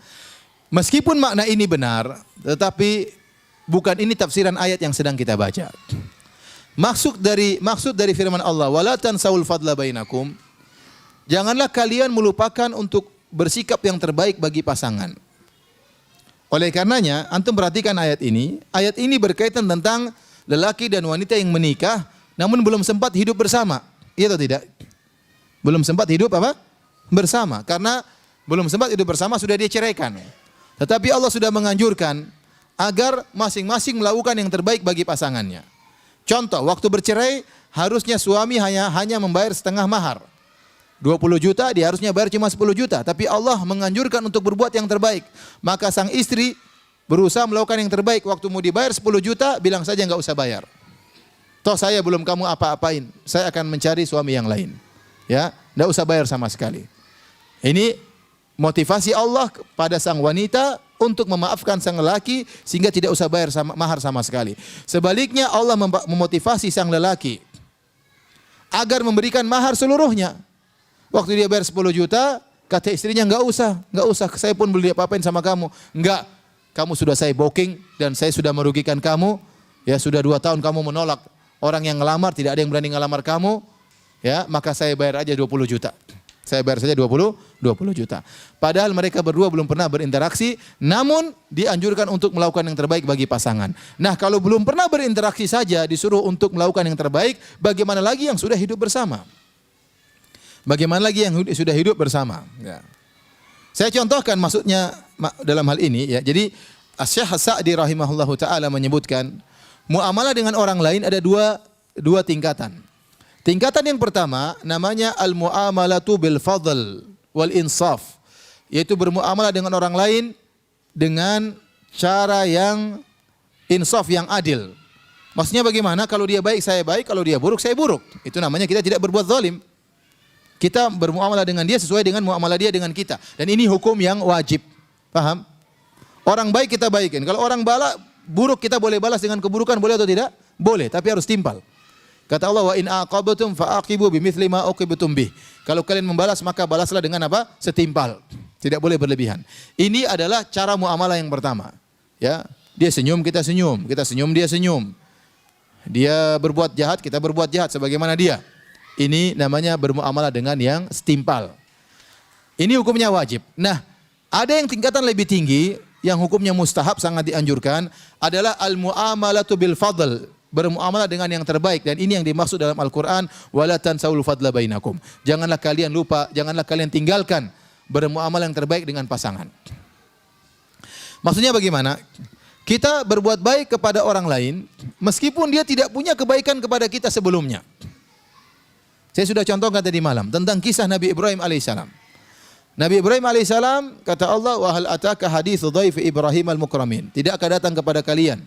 Meskipun makna ini benar, tetapi bukan ini tafsiran ayat yang sedang kita baca. Maksud dari firman Allah, "Wala tansaul fadla bainakum." Janganlah kalian melupakan untuk bersikap yang terbaik bagi pasangan. Oleh karenanya, antum perhatikan ayat ini. Ayat ini berkaitan tentang lelaki dan wanita yang menikah namun belum sempat hidup bersama. Iya atau tidak? Belum sempat hidup apa? Bersama. Karena belum sempat hidup bersama sudah dia ceraikan. Tetapi Allah sudah menganjurkan agar masing-masing melakukan yang terbaik bagi pasangannya. Contoh, waktu bercerai harusnya suami hanya membayar setengah mahar. 20 juta, dia harusnya bayar cuma 10 juta. Tapi Allah menganjurkan untuk berbuat yang terbaik. Maka sang istri berusaha melakukan yang terbaik. Waktu mau dibayar 10 juta, bilang saja enggak usah bayar. Toh saya belum kamu apa-apain, saya akan mencari suami yang lain. Ya, enggak usah bayar sama sekali. Ini motivasi Allah pada sang wanita untuk memaafkan sang lelaki sehingga tidak usah bayar mahar sama sekali. Sebaliknya Allah memotivasi sang lelaki agar memberikan mahar seluruhnya. Waktu dia bayar 10 juta, kata istrinya enggak usah, saya pun belum apa-apain sama kamu. Enggak, kamu sudah saya booking dan saya sudah merugikan kamu. Ya, sudah 2 tahun kamu menolak orang yang ngelamar, tidak ada yang berani ngelamar kamu, ya, maka saya bayar aja 20 juta. Saya bayar saja 20 juta. Padahal mereka berdua belum pernah berinteraksi, namun dianjurkan untuk melakukan yang terbaik bagi pasangan. Nah, kalau belum pernah berinteraksi saja disuruh untuk melakukan yang terbaik, bagaimana lagi yang sudah hidup bersama? Bagaimana lagi yang sudah hidup bersama? Ya. Saya contohkan maksudnya dalam hal ini, ya. Jadi Asy-Syaikh As-Sa'di rahimahullahu taala menyebutkan muamalah dengan orang lain ada dua tingkatan. Tingkatan yang pertama namanya al-muamalatu bil fadl wal insaf, yaitu bermuamalah dengan orang lain dengan cara yang insaf, yang adil. Maksudnya bagaimana? Kalau dia baik saya baik, kalau dia buruk saya buruk. Itu namanya kita tidak berbuat zalim. Kita bermuamalah dengan dia sesuai dengan muamalah dia dengan kita. Dan ini hukum yang wajib. Paham? Orang baik kita baikin. Kalau orang buruk kita boleh balas dengan keburukan, boleh atau tidak? Boleh, tapi harus timpal. Kata Allah, "Wa in aqabtum fa'aqibu bimithli ma uqibtum bih." Kalau kalian membalas maka balaslah dengan apa? Setimpal. Tidak boleh berlebihan. Ini adalah cara muamalah yang pertama. Ya. Dia senyum, kita senyum. Kita senyum, dia senyum. Dia berbuat jahat, kita berbuat jahat sebagaimana dia. Ini namanya bermuamalah dengan yang setimpal. Ini hukumnya wajib. Nah, ada yang tingkatan lebih tinggi, yang hukumnya mustahab sangat dianjurkan, adalah al-mu'amalatu bil fadl. Bermuamalah dengan yang terbaik, dan ini yang dimaksud dalam Al-Quran, wala tansaul fadla bainakum. Janganlah kalian lupa, janganlah kalian tinggalkan bermuamalah yang terbaik dengan pasangan. Maksudnya bagaimana? Kita berbuat baik kepada orang lain meskipun dia tidak punya kebaikan kepada kita sebelumnya. Saya sudah contohkan tadi malam tentang kisah Nabi Ibrahim alaihissalam. Nabi Ibrahim alaihissalam kata Allah, wa hal ataka haditsu dhaifi Ibrahim al-mukramin. Tidakkah datang kepada kalian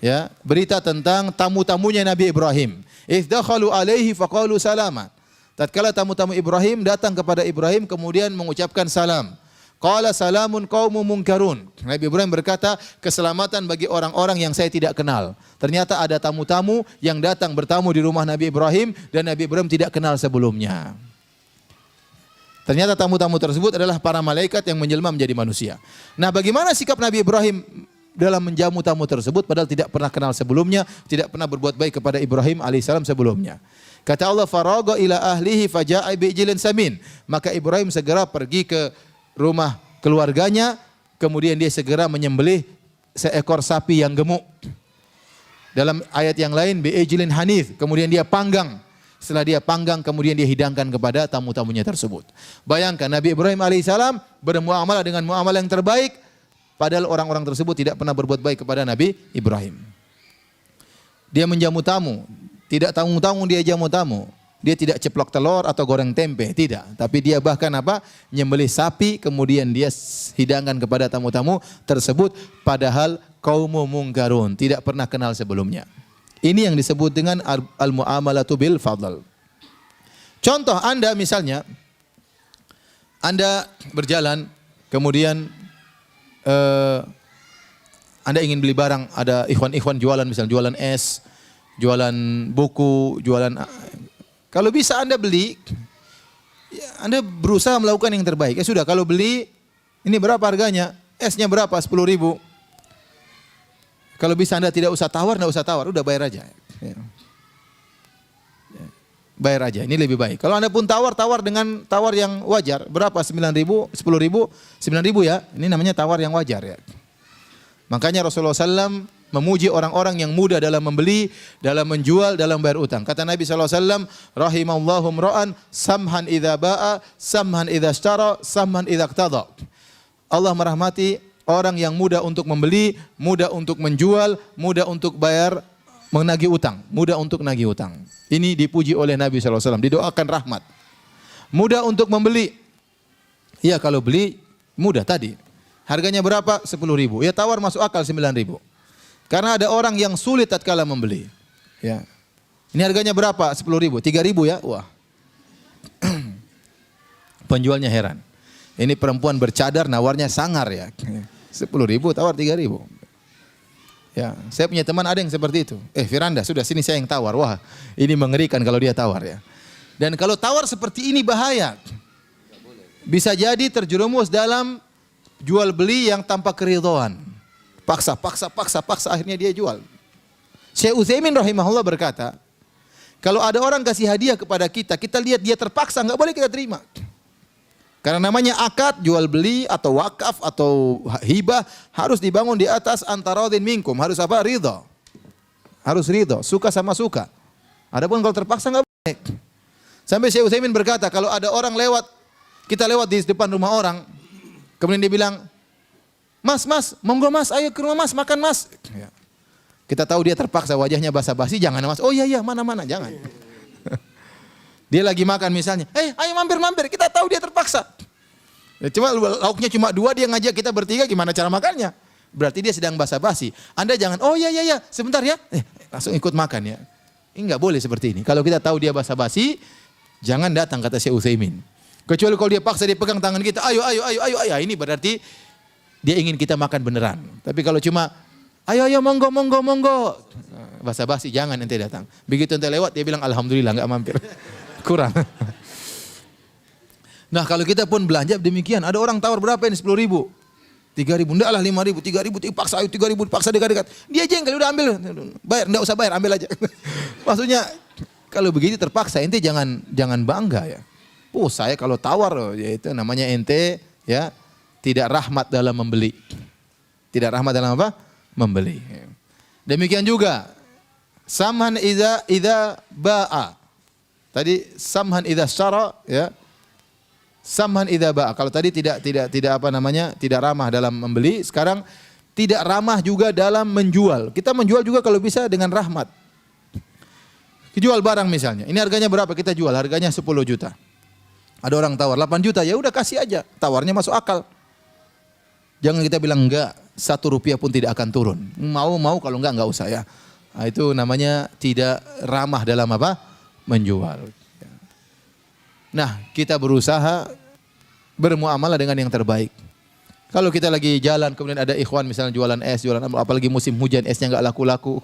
ya berita tentang tamu-tamunya Nabi Ibrahim. Idz dakhalu alaihi faqalu salama. Tatkala tamu-tamu Ibrahim datang kepada Ibrahim kemudian mengucapkan salam. Qala salamun qaumun munkarun. Nabi Ibrahim berkata, keselamatan bagi orang-orang yang saya tidak kenal. Ternyata ada tamu-tamu yang datang bertamu di rumah Nabi Ibrahim dan Nabi Ibrahim tidak kenal sebelumnya. Ternyata tamu-tamu tersebut adalah para malaikat yang menjelma menjadi manusia. Nah, bagaimana sikap Nabi Ibrahim dalam menjamu tamu tersebut padahal tidak pernah kenal sebelumnya, tidak pernah berbuat baik kepada Ibrahim alaihissalam sebelumnya. Kata Allah, faraga ila ahlihi faja'a bi'ijlin samin. Maka Ibrahim segera pergi ke rumah keluarganya, kemudian dia segera menyembelih seekor sapi yang gemuk. Dalam ayat yang lain, bi'ijlin hanith, kemudian dia panggang. Setelah dia panggang, kemudian dia hidangkan kepada tamu-tamunya tersebut. Bayangkan Nabi Ibrahim alaihissalam bermuamalah dengan muamalah yang terbaik, padahal orang-orang tersebut tidak pernah berbuat baik kepada Nabi Ibrahim. Dia menjamu tamu, tidak tanggung-tanggung dia jamu tamu. Dia tidak ceplok telur atau goreng tempe, tidak. Tapi dia bahkan apa? Nyembelih sapi, kemudian dia hidangkan kepada tamu-tamu tersebut, padahal kaum mungkarun, tidak pernah kenal sebelumnya. Ini yang disebut dengan al-mu'amalatu bil fadl. Contoh, Anda misalnya, Anda berjalan, kemudian Anda ingin beli barang, ada ikhwan-ikhwan jualan, misalnya jualan es, jualan buku, jualan. Kalau bisa Anda beli, ya Anda berusaha melakukan yang terbaik. Ya sudah, kalau beli, ini berapa harganya? Esnya berapa? 10.000. Kalau bisa Anda tidak usah tawar, udah bayar aja. Ya. Bayar aja, ini lebih baik. Kalau Anda pun tawar dengan tawar yang wajar. Berapa? 9.000, 10.000, 9.000 ya. Ini namanya tawar yang wajar ya. Makanya Rasulullah SAW memuji orang-orang yang mudah dalam membeli, dalam menjual, dalam bayar utang. Kata Nabi SAW, rahimallahu mra'an samhan idza ba'a, samhan idza ishtara, samhan idza iqtada. Allah merahmati orang yang mudah untuk membeli, mudah untuk menjual, mudah untuk bayar, menagih utang, mudah untuk nagih utang. Ini dipuji oleh Nabi SAW, didoakan rahmat. Mudah untuk membeli. Ya, kalau beli mudah tadi. Harganya berapa? 10.000. Ya tawar masuk akal 9.000. Karena ada orang yang sulit tatkala membeli. Ya. Ini harganya berapa? 10.000. 3.000 ya? Wah. Penjualnya heran. Ini perempuan bercadar nawarnya sangar ya. 10.000 tawar 3.000. Ya, saya punya teman ada yang seperti itu. Firanda, sudah sini saya yang tawar. Wah, ini mengerikan kalau dia tawar ya. Dan kalau tawar seperti ini bahaya. Bisa jadi terjerumus dalam jual beli yang tanpa keridhaan. Paksa, akhirnya dia jual. Syekh Utsaimin rahimahullah berkata, kalau ada orang kasih hadiah kepada kita, kita lihat dia terpaksa, enggak boleh kita terima. Karena namanya akad, jual beli atau wakaf atau hibah harus dibangun di atas antaradin minkum, harus apa? Ridha. Harus ridha, suka sama suka. Adapun kalau terpaksa enggak boleh. Sampai Syekh Utsaimin berkata, kalau ada orang lewat, kita lewat di depan rumah orang, kemudian dia bilang, Mas, monggo mas, ayo ke rumah mas, makan mas. Ya. Kita tahu dia terpaksa, wajahnya basa-basi, jangan mas. Oh iya, mana, jangan. Dia lagi makan misalnya, ayo mampir, kita tahu dia terpaksa. Ya, cuma lauknya cuma 2, dia ngajak kita bertiga, gimana cara makannya? Berarti dia sedang basa-basi. Anda jangan, oh iya, sebentar ya, langsung ikut makan ya. Ini enggak boleh seperti ini. Kalau kita tahu dia basa-basi, jangan datang, kata Syekh Utsaimin. Kecuali kalau dia paksa, dia pegang tangan kita, ayo, ini berarti dia ingin kita makan beneran. Tapi kalau cuma, ayo, monggo. Basa-basi, jangan ente datang. Begitu ente lewat, dia bilang, alhamdulillah, enggak mampir. Kurang. Nah, kalau kita pun belanja demikian. Ada orang tawar berapa ini? 10.000. 3.000, enggak lah 5.000, 3.000, dipaksa, 3.000 dipaksa dekat-dekat. Dia jengkel, udah ambil, bayar, enggak usah bayar, ambil aja. Maksudnya kalau begitu terpaksa, ente jangan bangga ya. Oh saya kalau tawar, ya itu namanya ente ya tidak rahmat dalam membeli. Tidak rahmat dalam apa? Membeli. Demikian juga samhan idza ba'a. Tadi samhan idza syara ya. Samhan idza ba'a. Kalau tadi tidak apa namanya? Tidak ramah dalam membeli, sekarang tidak ramah juga dalam menjual. Kita menjual juga kalau bisa dengan rahmat. Jual barang misalnya. Ini harganya berapa? Kita jual harganya 10 juta. Ada orang tawar 8 juta, ya udah kasih aja. Tawarnya masuk akal. Jangan kita bilang enggak, 1 rupiah pun tidak akan turun. Mau kalau enggak usah ya. Nah, itu namanya tidak ramah dalam apa? Menjual. Nah, kita berusaha bermuamalah dengan yang terbaik. Kalau kita lagi jalan kemudian ada ikhwan misalnya jualan es, jualan apalagi musim hujan esnya enggak laku-laku.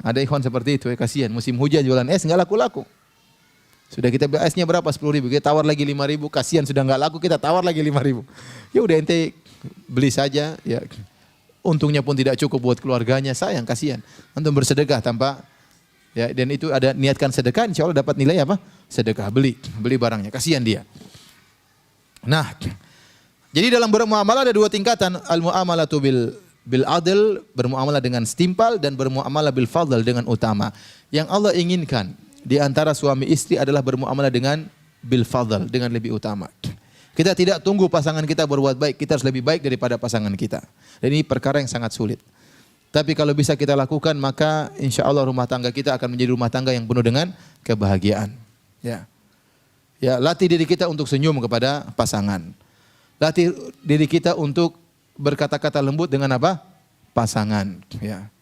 Ada ikhwan seperti itu, ya kasihan. Musim hujan jualan es enggak laku-laku. Sudah kita beli esnya berapa? 10.000. Kita tawar lagi 5.000. Kasihan sudah enggak laku, kita tawar lagi 5.000. Ya udah ente beli saja ya. Untungnya pun tidak cukup buat keluarganya, sayang, kasihan. Antum bersedekah tanpa ya, dan itu ada niatkan sedekah, insya Allah dapat nilai apa? Sedekah, beli barangnya, kasihan dia. Nah, jadi dalam bermuamalah ada 2 tingkatan, al-muamalatu bil adl, bermuamalah dengan setimpal, dan bermuamalah bil fadl dengan utama. Yang Allah inginkan di antara suami istri adalah bermuamalah dengan bil fadl, dengan lebih utama. Kita tidak tunggu pasangan kita berbuat baik, kita harus lebih baik daripada pasangan kita. Dan ini perkara yang sangat sulit. Tapi kalau bisa kita lakukan, maka insya Allah rumah tangga kita akan menjadi rumah tangga yang penuh dengan kebahagiaan. Ya, latih diri kita untuk senyum kepada pasangan. Latih diri kita untuk berkata-kata lembut dengan apa? Pasangan. Ya.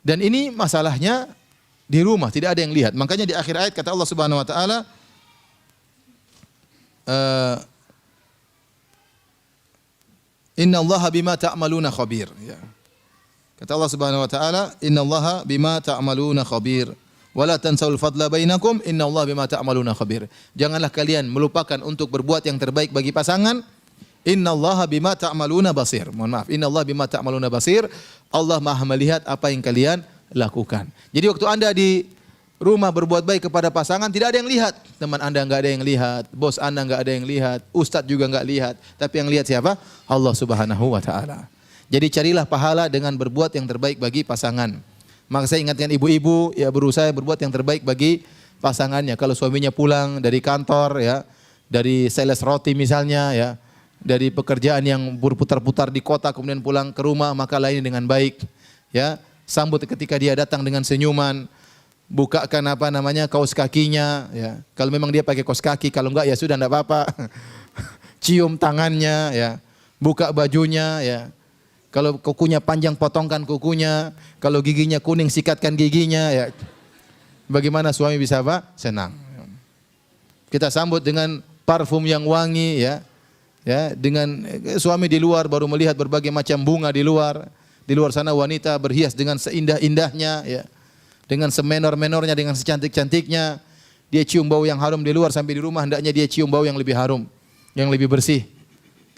Dan ini masalahnya di rumah, tidak ada yang lihat. Makanya di akhir ayat kata Allah Subhanahu Wa Taala, Inna Allaha bima ta'maluna khabir. Ya. Kata Allah Subhanahu Wa Taala, Inna Allaha bima ta'maluna khabir. Wala tansawul fadla bainakum, Inna Allah bima ta'maluna khabir. Janganlah kalian melupakan untuk berbuat yang terbaik bagi pasangan. Inna Allaha bima ta'maluna basir. Mohon maaf, Inna Allah bima ta'maluna basir. Allah Maha melihat apa yang kalian lakukan. Jadi waktu Anda di rumah berbuat baik kepada pasangan, tidak ada yang lihat. Teman Anda enggak ada yang lihat, bos Anda enggak ada yang lihat, ustaz juga enggak lihat. Tapi yang lihat siapa? Allah Subhanahu Wa Taala. Jadi carilah pahala dengan berbuat yang terbaik bagi pasangan. Maka saya ingatkan ibu-ibu ya berusaha berbuat yang terbaik bagi pasangannya. Kalau suaminya pulang dari kantor ya, dari sales roti misalnya ya, dari pekerjaan yang berputar-putar di kota kemudian pulang ke rumah, maka layani dengan baik. Ya, sambut ketika dia datang dengan senyuman. Bukakan apa namanya kaos kakinya ya. Kalau memang dia pakai kaos kaki, kalau enggak ya sudah enggak apa-apa. Cium tangannya ya. Buka bajunya ya. Kalau kukunya panjang, potongkan kukunya. Kalau giginya kuning, sikatkan giginya. Ya. Bagaimana suami bisa apa? Senang. Kita sambut dengan parfum yang wangi, ya. Ya, dengan suami di luar baru melihat berbagai macam bunga di luar. Di luar sana wanita berhias dengan seindah-indahnya, ya. Dengan semenor-menornya, dengan secantik-cantiknya. Dia cium bau yang harum di luar, sampai di rumah hendaknya dia cium bau yang lebih harum, yang lebih bersih.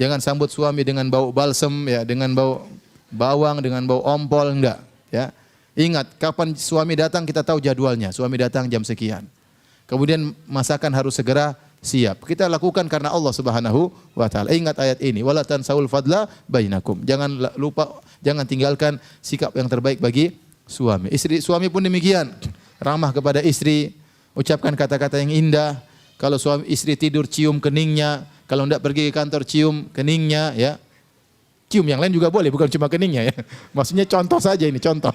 Jangan sambut suami dengan bau balsem, ya, dengan bau bawang, dengan bau ompol, enggak. Ya. Ingat, kapan suami datang kita tahu jadwalnya. Suami datang jam sekian. Kemudian masakan harus segera siap. Kita lakukan karena Allah Subhanahu wa taala. Ingat ayat ini, wala tansawul fadla bainakum. Jangan lupa, jangan tinggalkan sikap yang terbaik bagi suami. Suami pun demikian. Ramah kepada istri, ucapkan kata-kata yang indah. Kalau istri tidur, cium keningnya. Kalau tidak pergi ke kantor, cium keningnya, ya. Cium yang lain juga boleh, bukan cuma keningnya, ya. Maksudnya contoh saja ini, contoh.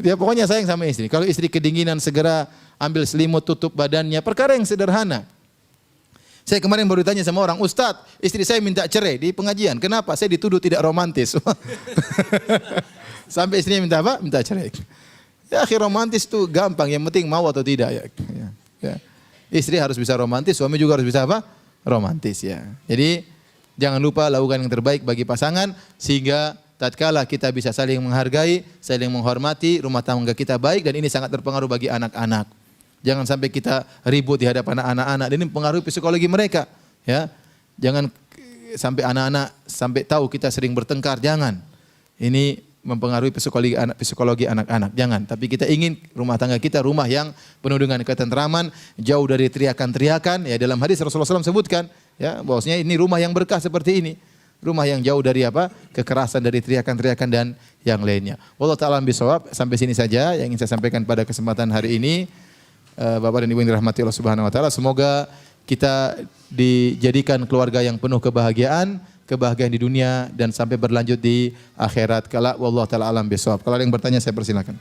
Dia pokoknya sayang sama istri. Kalau istri kedinginan, segera ambil selimut, tutup badannya. Perkara yang sederhana. Saya kemarin baru tanya sama orang, Ustadz, istri saya minta cerai di pengajian. Kenapa? Saya dituduh tidak romantis. Sampai istrinya minta apa? Minta cerai. Ya, akhir romantis itu gampang. Yang penting mau atau tidak, ya. Ya. Istri harus bisa romantis, suami juga harus bisa apa? Romantis, ya. Jadi jangan lupa lakukan yang terbaik bagi pasangan sehingga tatkala kita bisa saling menghargai, saling menghormati, rumah tangga kita baik, dan ini sangat berpengaruh bagi anak-anak. Jangan sampai kita ribut di hadapan anak-anak, dan ini mempengaruhi psikologi mereka, ya. Jangan sampai anak-anak sampai tahu kita sering bertengkar, jangan. Ini mempengaruhi psikologi anak-anak. Jangan, tapi kita ingin rumah tangga kita rumah yang penuh dengan ketentraman, jauh dari teriakan-teriakan. Ya, dalam hadis Rasulullah SAW sebutkan, ya, bahwasanya ini rumah yang berkah seperti ini. Rumah yang jauh dari apa? Kekerasan, dari teriakan-teriakan dan yang lainnya. Wallahu ta'ala bishawab. Sampai sini saja yang ingin saya sampaikan pada kesempatan hari ini. Bapak dan Ibu yang dirahmati Allah Subhanahu wa taala, semoga kita dijadikan keluarga yang penuh kebahagiaan di dunia dan sampai berlanjut di akhirat kelak. Wallahu taala alam bishawab. Kalau ada yang bertanya saya persilakan.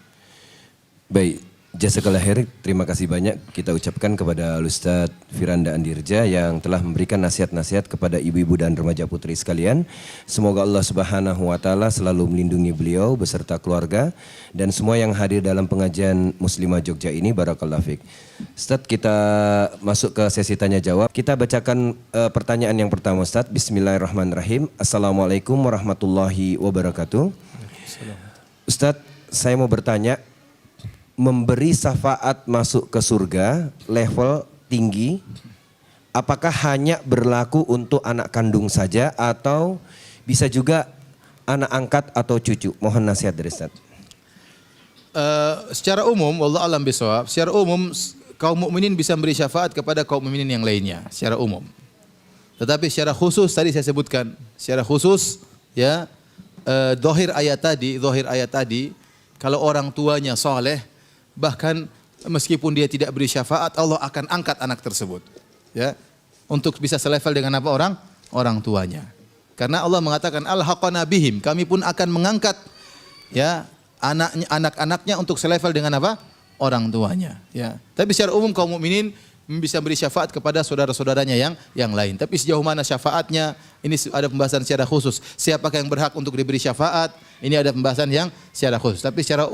Baik, jazakallah khair. Terima kasih banyak kita ucapkan kepada Ustaz Firanda Andirja yang telah memberikan nasihat-nasihat kepada ibu-ibu dan remaja putri sekalian. Semoga Allah Subhanahu wa taala selalu melindungi beliau beserta keluarga dan semua yang hadir dalam pengajian Muslimah Jogja ini. Barakallahu fiik. Ustaz, kita masuk ke sesi tanya jawab. Kita bacakan pertanyaan yang pertama, Ustaz. Bismillahirrahmanirrahim. Assalamualaikum warahmatullahi wabarakatuh. Ustaz, saya mau bertanya, memberi syafaat masuk ke surga level tinggi, apakah hanya berlaku untuk anak kandung saja atau bisa juga anak angkat atau cucu? Mohon nasihat dari Ustaz. Secara umum, wallahu alam bishawab, secara umum kaum mukminin bisa memberi syafaat kepada kaum mukminin yang lainnya secara umum. Tetapi secara khusus tadi saya sebutkan, secara khusus ya, zahir ayat tadi, kalau orang tuanya saleh, bahkan meskipun dia tidak beri syafaat, Allah akan angkat anak tersebut. Ya, untuk bisa selevel dengan apa orang tuanya. Karena Allah mengatakan alhaqana bihim, kami pun akan mengangkat ya anak-anaknya untuk selevel dengan apa? Orang tuanya. Ya. Tapi secara umum kaum mukminin bisa beri syafaat kepada saudara-saudaranya yang lain. Tapi sejauh mana syafaatnya, ini ada pembahasan secara khusus. Siapakah yang berhak untuk diberi syafaat? Ini ada pembahasan yang secara khusus. Tapi secara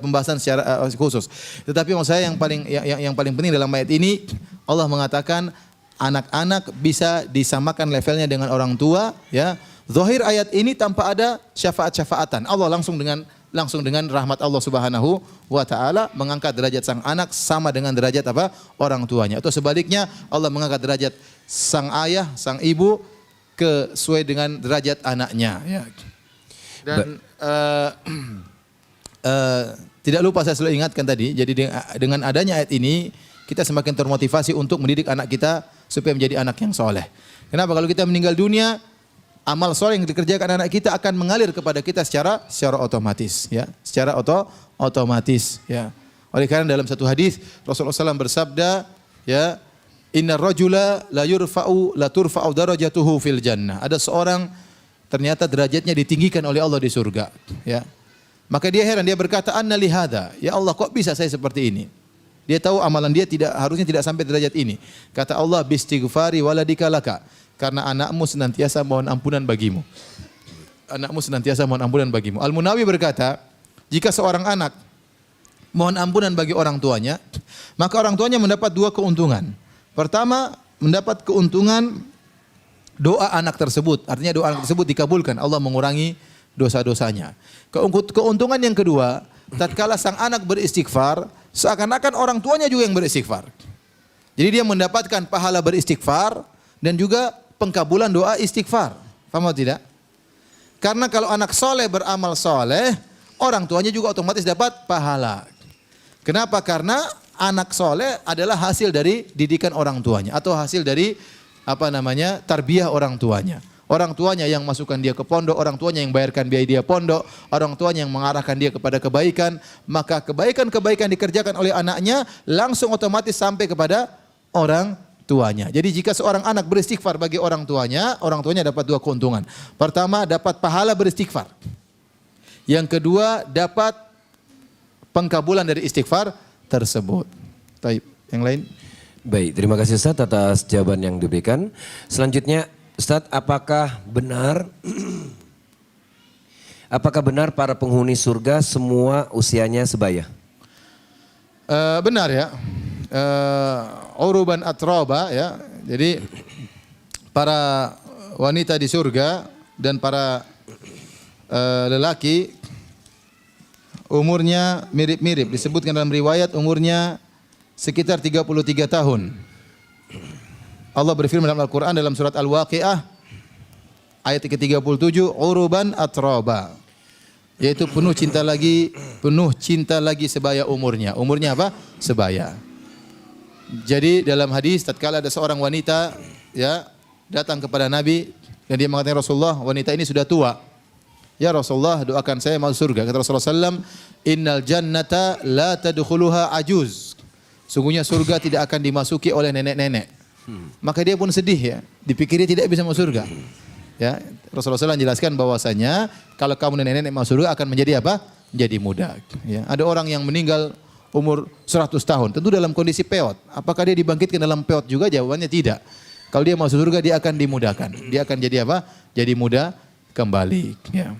pembahasan secara khusus. Tetapi maksud saya yang paling penting dalam ayat ini, Allah mengatakan anak-anak bisa disamakan levelnya dengan orang tua. Ya, zahir ayat ini tanpa ada syafaat-syafaatan. Allah langsung dengan rahmat Allah Subhanahu wa taala mengangkat derajat sang anak sama dengan derajat apa? Orang tuanya. Atau sebaliknya, Allah mengangkat derajat sang ayah, sang ibu sesuai dengan derajat anaknya, ya. Dan tidak lupa saya selalu ingatkan tadi, jadi dengan adanya ayat ini kita semakin termotivasi untuk mendidik anak kita supaya menjadi anak yang soleh. Kenapa? Kalau kita meninggal dunia, amal soleh yang dikerjakan anak kita akan mengalir kepada kita secara otomatis, ya, secara otomatis, ya. Oleh karena dalam satu hadis Rasulullah SAW bersabda, ya, innar rajula la turfa'u darajatuhu fil jannah. Ada seorang ternyata derajatnya ditinggikan oleh Allah di surga, ya. Maka dia heran, dia berkata, anna li hadza, ya Allah, kok bisa saya seperti ini? Dia tahu amalan dia harusnya tidak sampai derajat ini. Kata Allah, bistighfari waladika laka, karena anakmu senantiasa mohon ampunan bagimu. Anakmu senantiasa mohon ampunan bagimu. Al-Munawi berkata, jika seorang anak mohon ampunan bagi orang tuanya, maka orang tuanya mendapat dua keuntungan. Pertama, mendapat keuntungan doa anak tersebut. Artinya doa anak tersebut dikabulkan. Allah mengurangi dosa-dosanya. Keuntungan yang kedua, tatkala sang anak beristighfar, seakan-akan orang tuanya juga yang beristighfar. Jadi dia mendapatkan pahala beristighfar dan juga pengkabulan doa istighfar. Paham atau tidak? Karena kalau anak soleh beramal soleh, orang tuanya juga otomatis dapat pahala. Kenapa? Karena anak soleh adalah hasil dari didikan orang tuanya atau hasil dari tarbiyah orang tuanya. Orang tuanya yang masukkan dia ke pondok, orang tuanya yang bayarkan biaya dia pondok, orang tuanya yang mengarahkan dia kepada kebaikan, maka kebaikan-kebaikan dikerjakan oleh anaknya langsung otomatis sampai kepada orang tuanya. Jadi jika seorang anak beristighfar bagi orang tuanya dapat dua keuntungan. Pertama, dapat pahala beristighfar. Yang kedua, dapat pengkabulan dari istighfar tersebut. Baik, yang lain? Baik, terima kasih Ustaz atas jawaban yang diberikan. Selanjutnya, Ustaz, apakah benar para penghuni surga semua usianya sebaya? Benar ya. Uruban atroba, ya. Jadi para wanita di surga dan para lelaki umurnya mirip-mirip. Disebutkan dalam riwayat umurnya sekitar 33 tahun. Allah berfirman dalam Al-Qur'an dalam surat Al-Waqiah ayat ke-37, uruban atraba. Yaitu penuh cinta lagi sebaya umurnya. Umurnya apa? Sebaya. Jadi dalam hadis tatkala ada seorang wanita ya datang kepada Nabi dan dia mengatakan, Rasulullah, wanita ini sudah tua. Ya Rasulullah, doakan saya masuk surga. Kata Rasulullah SAW, innal jannata la tadkhuluha ajuz. Sungguhnya surga tidak akan dimasuki oleh nenek-nenek. Maka dia pun sedih ya. Dipikirnya tidak bisa masuk surga. Ya, Rasulullah SAW jelaskan bahwasanya kalau kamu nenek-nenek masuk surga akan menjadi apa? Menjadi muda. Ya. Ada orang yang meninggal umur 100 tahun, tentu dalam kondisi peot. Apakah dia dibangkitkan dalam peot juga? Jawabannya tidak. Kalau dia masuk surga dia akan dimudahkan. Dia akan jadi apa? Jadi muda kembali. Ya.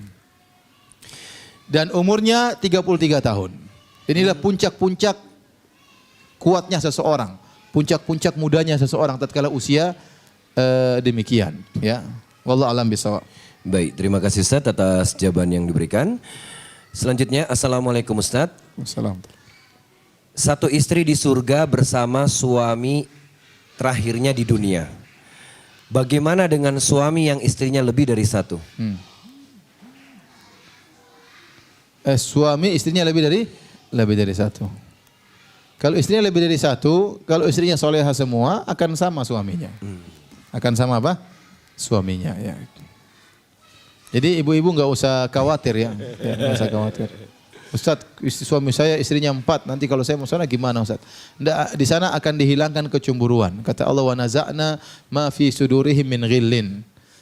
Dan umurnya 33 tahun. Inilah puncak-puncak kuatnya seseorang, puncak-puncak mudanya seseorang tatkala usia demikian. Ya. Wallahu a'lam bishawab. Baik, terima kasih Ustaz atas jawaban yang diberikan. Selanjutnya, Assalamualaikum Ustaz. Assalamualaikum. Satu istri di surga bersama suami terakhirnya di dunia. Bagaimana dengan suami yang istrinya lebih dari satu? Suami istrinya lebih dari satu. Kalau istrinya lebih dari satu, kalau istrinya soleha semua akan sama suaminya. Akan sama apa? Suaminya ya. Jadi ibu-ibu nggak usah khawatir ya, nggak usah khawatir. Ustaz, suami saya istrinya 4, nanti kalau saya mau sana gimana Ustaz? Nggak, di sana akan dihilangkan kecemburuan. Kata Allah, wa naza'na ma fi sudurihim min ghillin.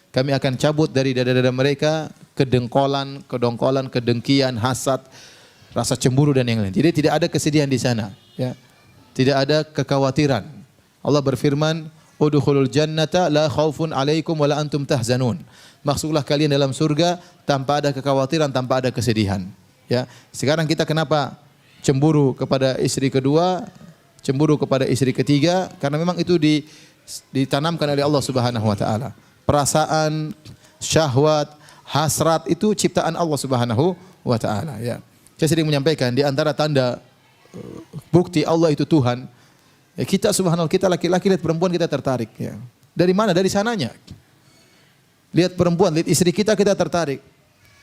Kami akan cabut dari dada-dada mereka kedengkolan, kedengkian, hasad, rasa cemburu dan yang lain. Jadi tidak ada kesedihan di sana, ya. Tidak ada kekhawatiran. Allah berfirman, udkhulul jannata la khaufun 'alaikum wa la antum tahzanun. Masuklah kalian dalam surga tanpa ada kekhawatiran, tanpa ada kesedihan. Ya, sekarang kita kenapa cemburu kepada istri kedua, cemburu kepada istri ketiga? Karena memang itu ditanamkan oleh Allah Subhanahu wa taala. Perasaan, syahwat, hasrat itu ciptaan Allah Subhanahu wa taala, ya. Saya sering menyampaikan di antara tanda bukti Allah itu Tuhan, ya, kita subhanallah, kita laki-laki lihat perempuan kita tertarik, ya. Dari mana? Dari sananya. Lihat perempuan, lihat istri kita tertarik.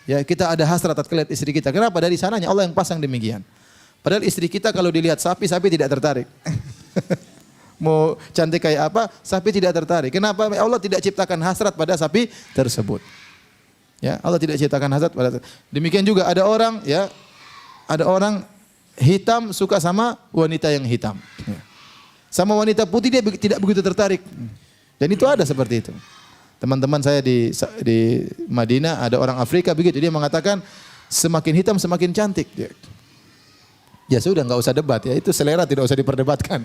Ya, kita ada hasrat lihat istri kita. Kenapa? Dari sananya Allah yang pasang demikian. Padahal istri kita kalau dilihat sapi tidak tertarik. Mau cantik kayak apa, sapi tidak tertarik. Kenapa? Allah tidak ciptakan hasrat pada sapi tersebut. Ya, Allah tidak ciptakan hasrat pada. Demikian juga ada orang, ya, ada orang hitam suka sama wanita yang hitam. Ya. Sama wanita putih dia tidak begitu tertarik. Dan itu ada seperti itu. Teman-teman saya di Madinah ada orang Afrika begitu, dia mengatakan semakin hitam semakin cantik. Ya sudah, nggak usah debat ya, itu selera tidak usah diperdebatkan.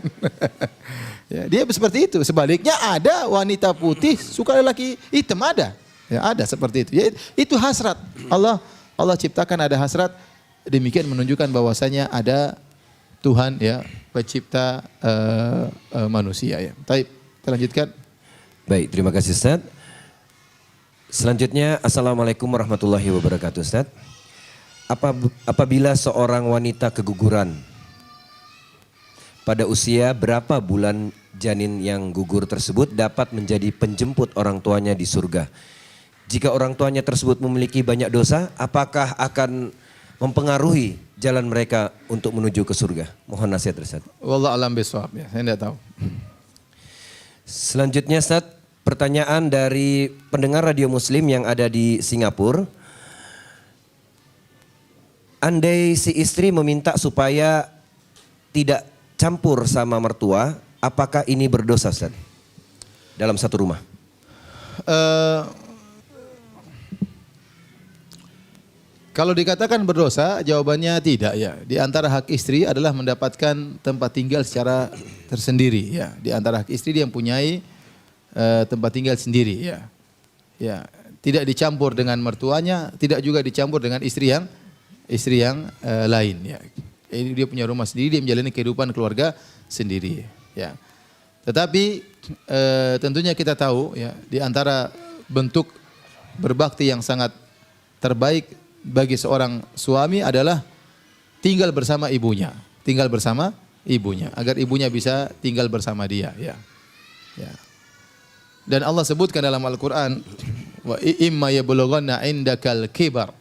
Ya, dia seperti itu. Sebaliknya ada wanita putih suka lelaki hitam, ada. Ya, ada seperti itu. Ya, itu hasrat. Allah ciptakan ada hasrat, demikian menunjukkan bahwasanya ada Tuhan, ya, pencipta manusia, ya. Baik, kita lanjutkan. Baik, terima kasih Ustaz. Selanjutnya, Assalamualaikum warahmatullahi wabarakatuh Ustaz. Apabila seorang wanita keguguran, pada usia berapa bulan janin yang gugur tersebut dapat menjadi penjemput orang tuanya di surga? Jika orang tuanya tersebut memiliki banyak dosa, apakah akan mempengaruhi jalan mereka untuk menuju ke surga? Mohon nasihat Ustaz. Wallahu a'lam bishawab, ya, saya tidak tahu. Selanjutnya Ustaz, pertanyaan dari pendengar radio Muslim yang ada di Singapura. Andai si istri meminta supaya tidak campur sama mertua, apakah ini berdosa Ustaz? Dalam satu rumah. Kalau dikatakan berdosa, jawabannya tidak, ya. Di antara hak istri adalah mendapatkan tempat tinggal secara tersendiri, ya. Di antara hak istri dia mempunyai tempat tinggal sendiri, ya. Ya, tidak dicampur dengan mertuanya, tidak juga dicampur dengan istri yang lain, ya. Ini dia punya rumah sendiri, dia menjalani kehidupan keluarga sendiri, ya. Tetapi tentunya kita tahu, ya, di antara bentuk berbakti yang sangat terbaik bagi seorang suami adalah tinggal bersama ibunya, agar ibunya bisa tinggal bersama dia, ya. Ya. Dan Allah sebutkan dalam Al-Quran, wa imma yablughanna indakal kibar.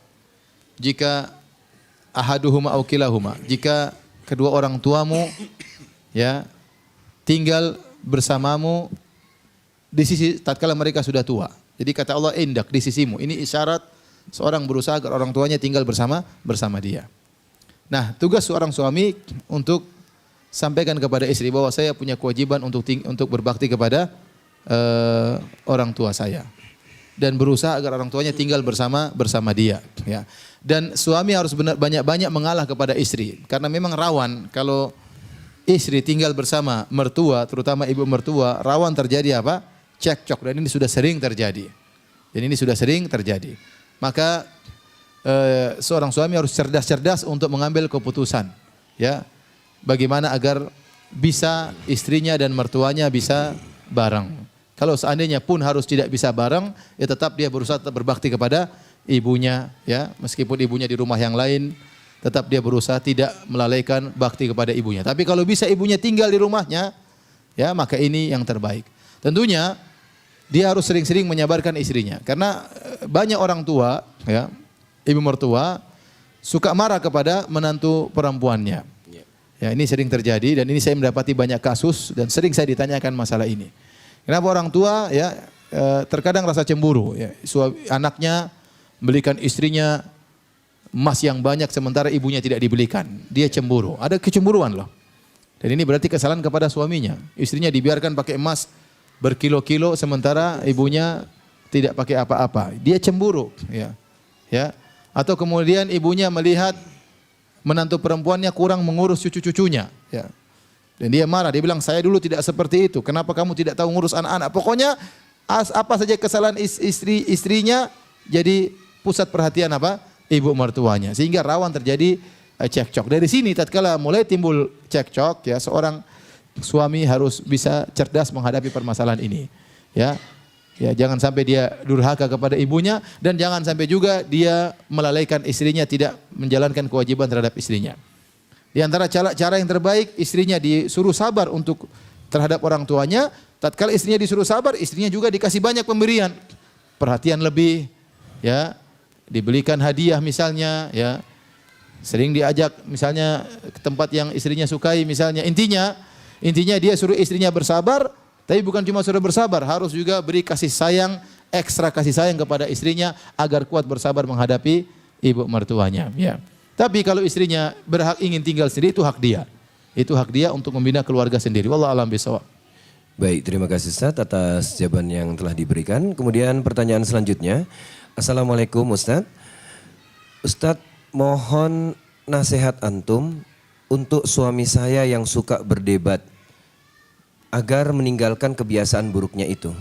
Jika ahaduhuma aw kilahuma, jika kedua orang tuamu ya tinggal bersamamu di sisi tatkala mereka sudah tua. Jadi kata Allah indak, di sisimu. Ini isyarat seorang berusaha agar orang tuanya tinggal bersama dia. Nah, tugas seorang suami untuk sampaikan kepada istri bahwa saya punya kewajiban untuk berbakti kepada orang tua saya dan berusaha agar orang tuanya tinggal bersama dia, ya. Dan suami harus banyak-banyak mengalah kepada istri karena memang rawan kalau istri tinggal bersama mertua, terutama ibu mertua, rawan terjadi apa? Cekcok, dan ini sudah sering terjadi. Maka seorang suami harus cerdas-cerdas untuk mengambil keputusan, ya. Bagaimana agar bisa istrinya dan mertuanya bisa bareng. Kalau seandainya pun harus tidak bisa bareng, ya tetap dia berusaha tetap berbakti kepada ibunya, ya. Meskipun ibunya di rumah yang lain, tetap dia berusaha tidak melalaikan bakti kepada ibunya. Tapi kalau bisa ibunya tinggal di rumahnya, ya maka ini yang terbaik. Tentunya dia harus sering-sering menyabarkan istrinya, karena banyak orang tua, ya, ibu mertua suka marah kepada menantu perempuannya. Ya, ini sering terjadi dan ini saya mendapati banyak kasus dan sering saya ditanyakan masalah ini. Kenapa orang tua ya terkadang rasa cemburu, ya, anaknya belikan istrinya emas yang banyak sementara ibunya tidak dibelikan. Dia cemburu. Ada kecemburuan loh. Dan ini berarti kesalahan kepada suaminya. Istrinya dibiarkan pakai emas berkilo-kilo sementara ibunya tidak pakai apa-apa. Dia cemburu, ya. Ya. Atau kemudian ibunya melihat menantu perempuannya kurang mengurus cucu-cucunya, ya. Dan dia marah, dia bilang saya dulu tidak seperti itu. Kenapa kamu tidak tahu ngurus anak-anak? Pokoknya apa saja kesalahan istrinya jadi pusat perhatian apa? Ibu mertuanya. Sehingga rawan terjadi cekcok. Dari sini tatkala mulai timbul cekcok, ya, seorang suami harus bisa cerdas menghadapi permasalahan ini, ya. Ya, jangan sampai dia durhaka kepada ibunya dan jangan sampai juga dia melalaikan istrinya, tidak menjalankan kewajiban terhadap istrinya. Di antara cara yang terbaik, istrinya disuruh sabar untuk terhadap orang tuanya. Tatkala istrinya disuruh sabar, istrinya juga dikasih banyak pemberian, perhatian lebih, ya, dibelikan hadiah misalnya, ya. Sering diajak misalnya ke tempat yang istrinya sukai misalnya. Intinya dia suruh istrinya bersabar. Tapi bukan cuma suruh bersabar, harus juga beri kasih sayang, ekstra kasih sayang kepada istrinya agar kuat bersabar menghadapi ibu mertuanya, ya. Tapi kalau istrinya ingin tinggal sendiri, itu hak dia. Itu hak dia untuk membina keluarga sendiri. Wallahu a'lam bishawab. Baik, terima kasih Ustaz atas jawaban yang telah diberikan. Kemudian pertanyaan selanjutnya. Assalamualaikum Ustaz. Ustaz, mohon nasihat antum untuk suami saya yang suka berdebat agar meninggalkan kebiasaan buruknya itu.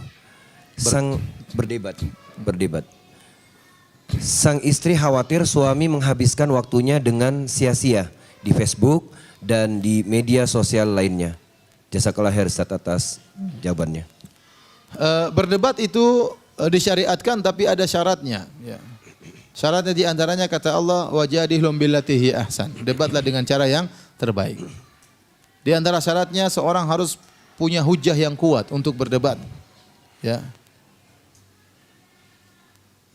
Berdebat. Sang istri khawatir suami menghabiskan waktunya dengan sia-sia di Facebook dan di media sosial lainnya. Jazakallah khair Ustaz atas jawabannya. Berdebat itu disyariatkan tapi ada syaratnya, ya. Syaratnya di antaranya kata Allah, wajadilhum billati hi ahsan. Debatlah dengan cara yang terbaik. Di antara syaratnya seorang harus punya hujah yang kuat untuk berdebat, ya.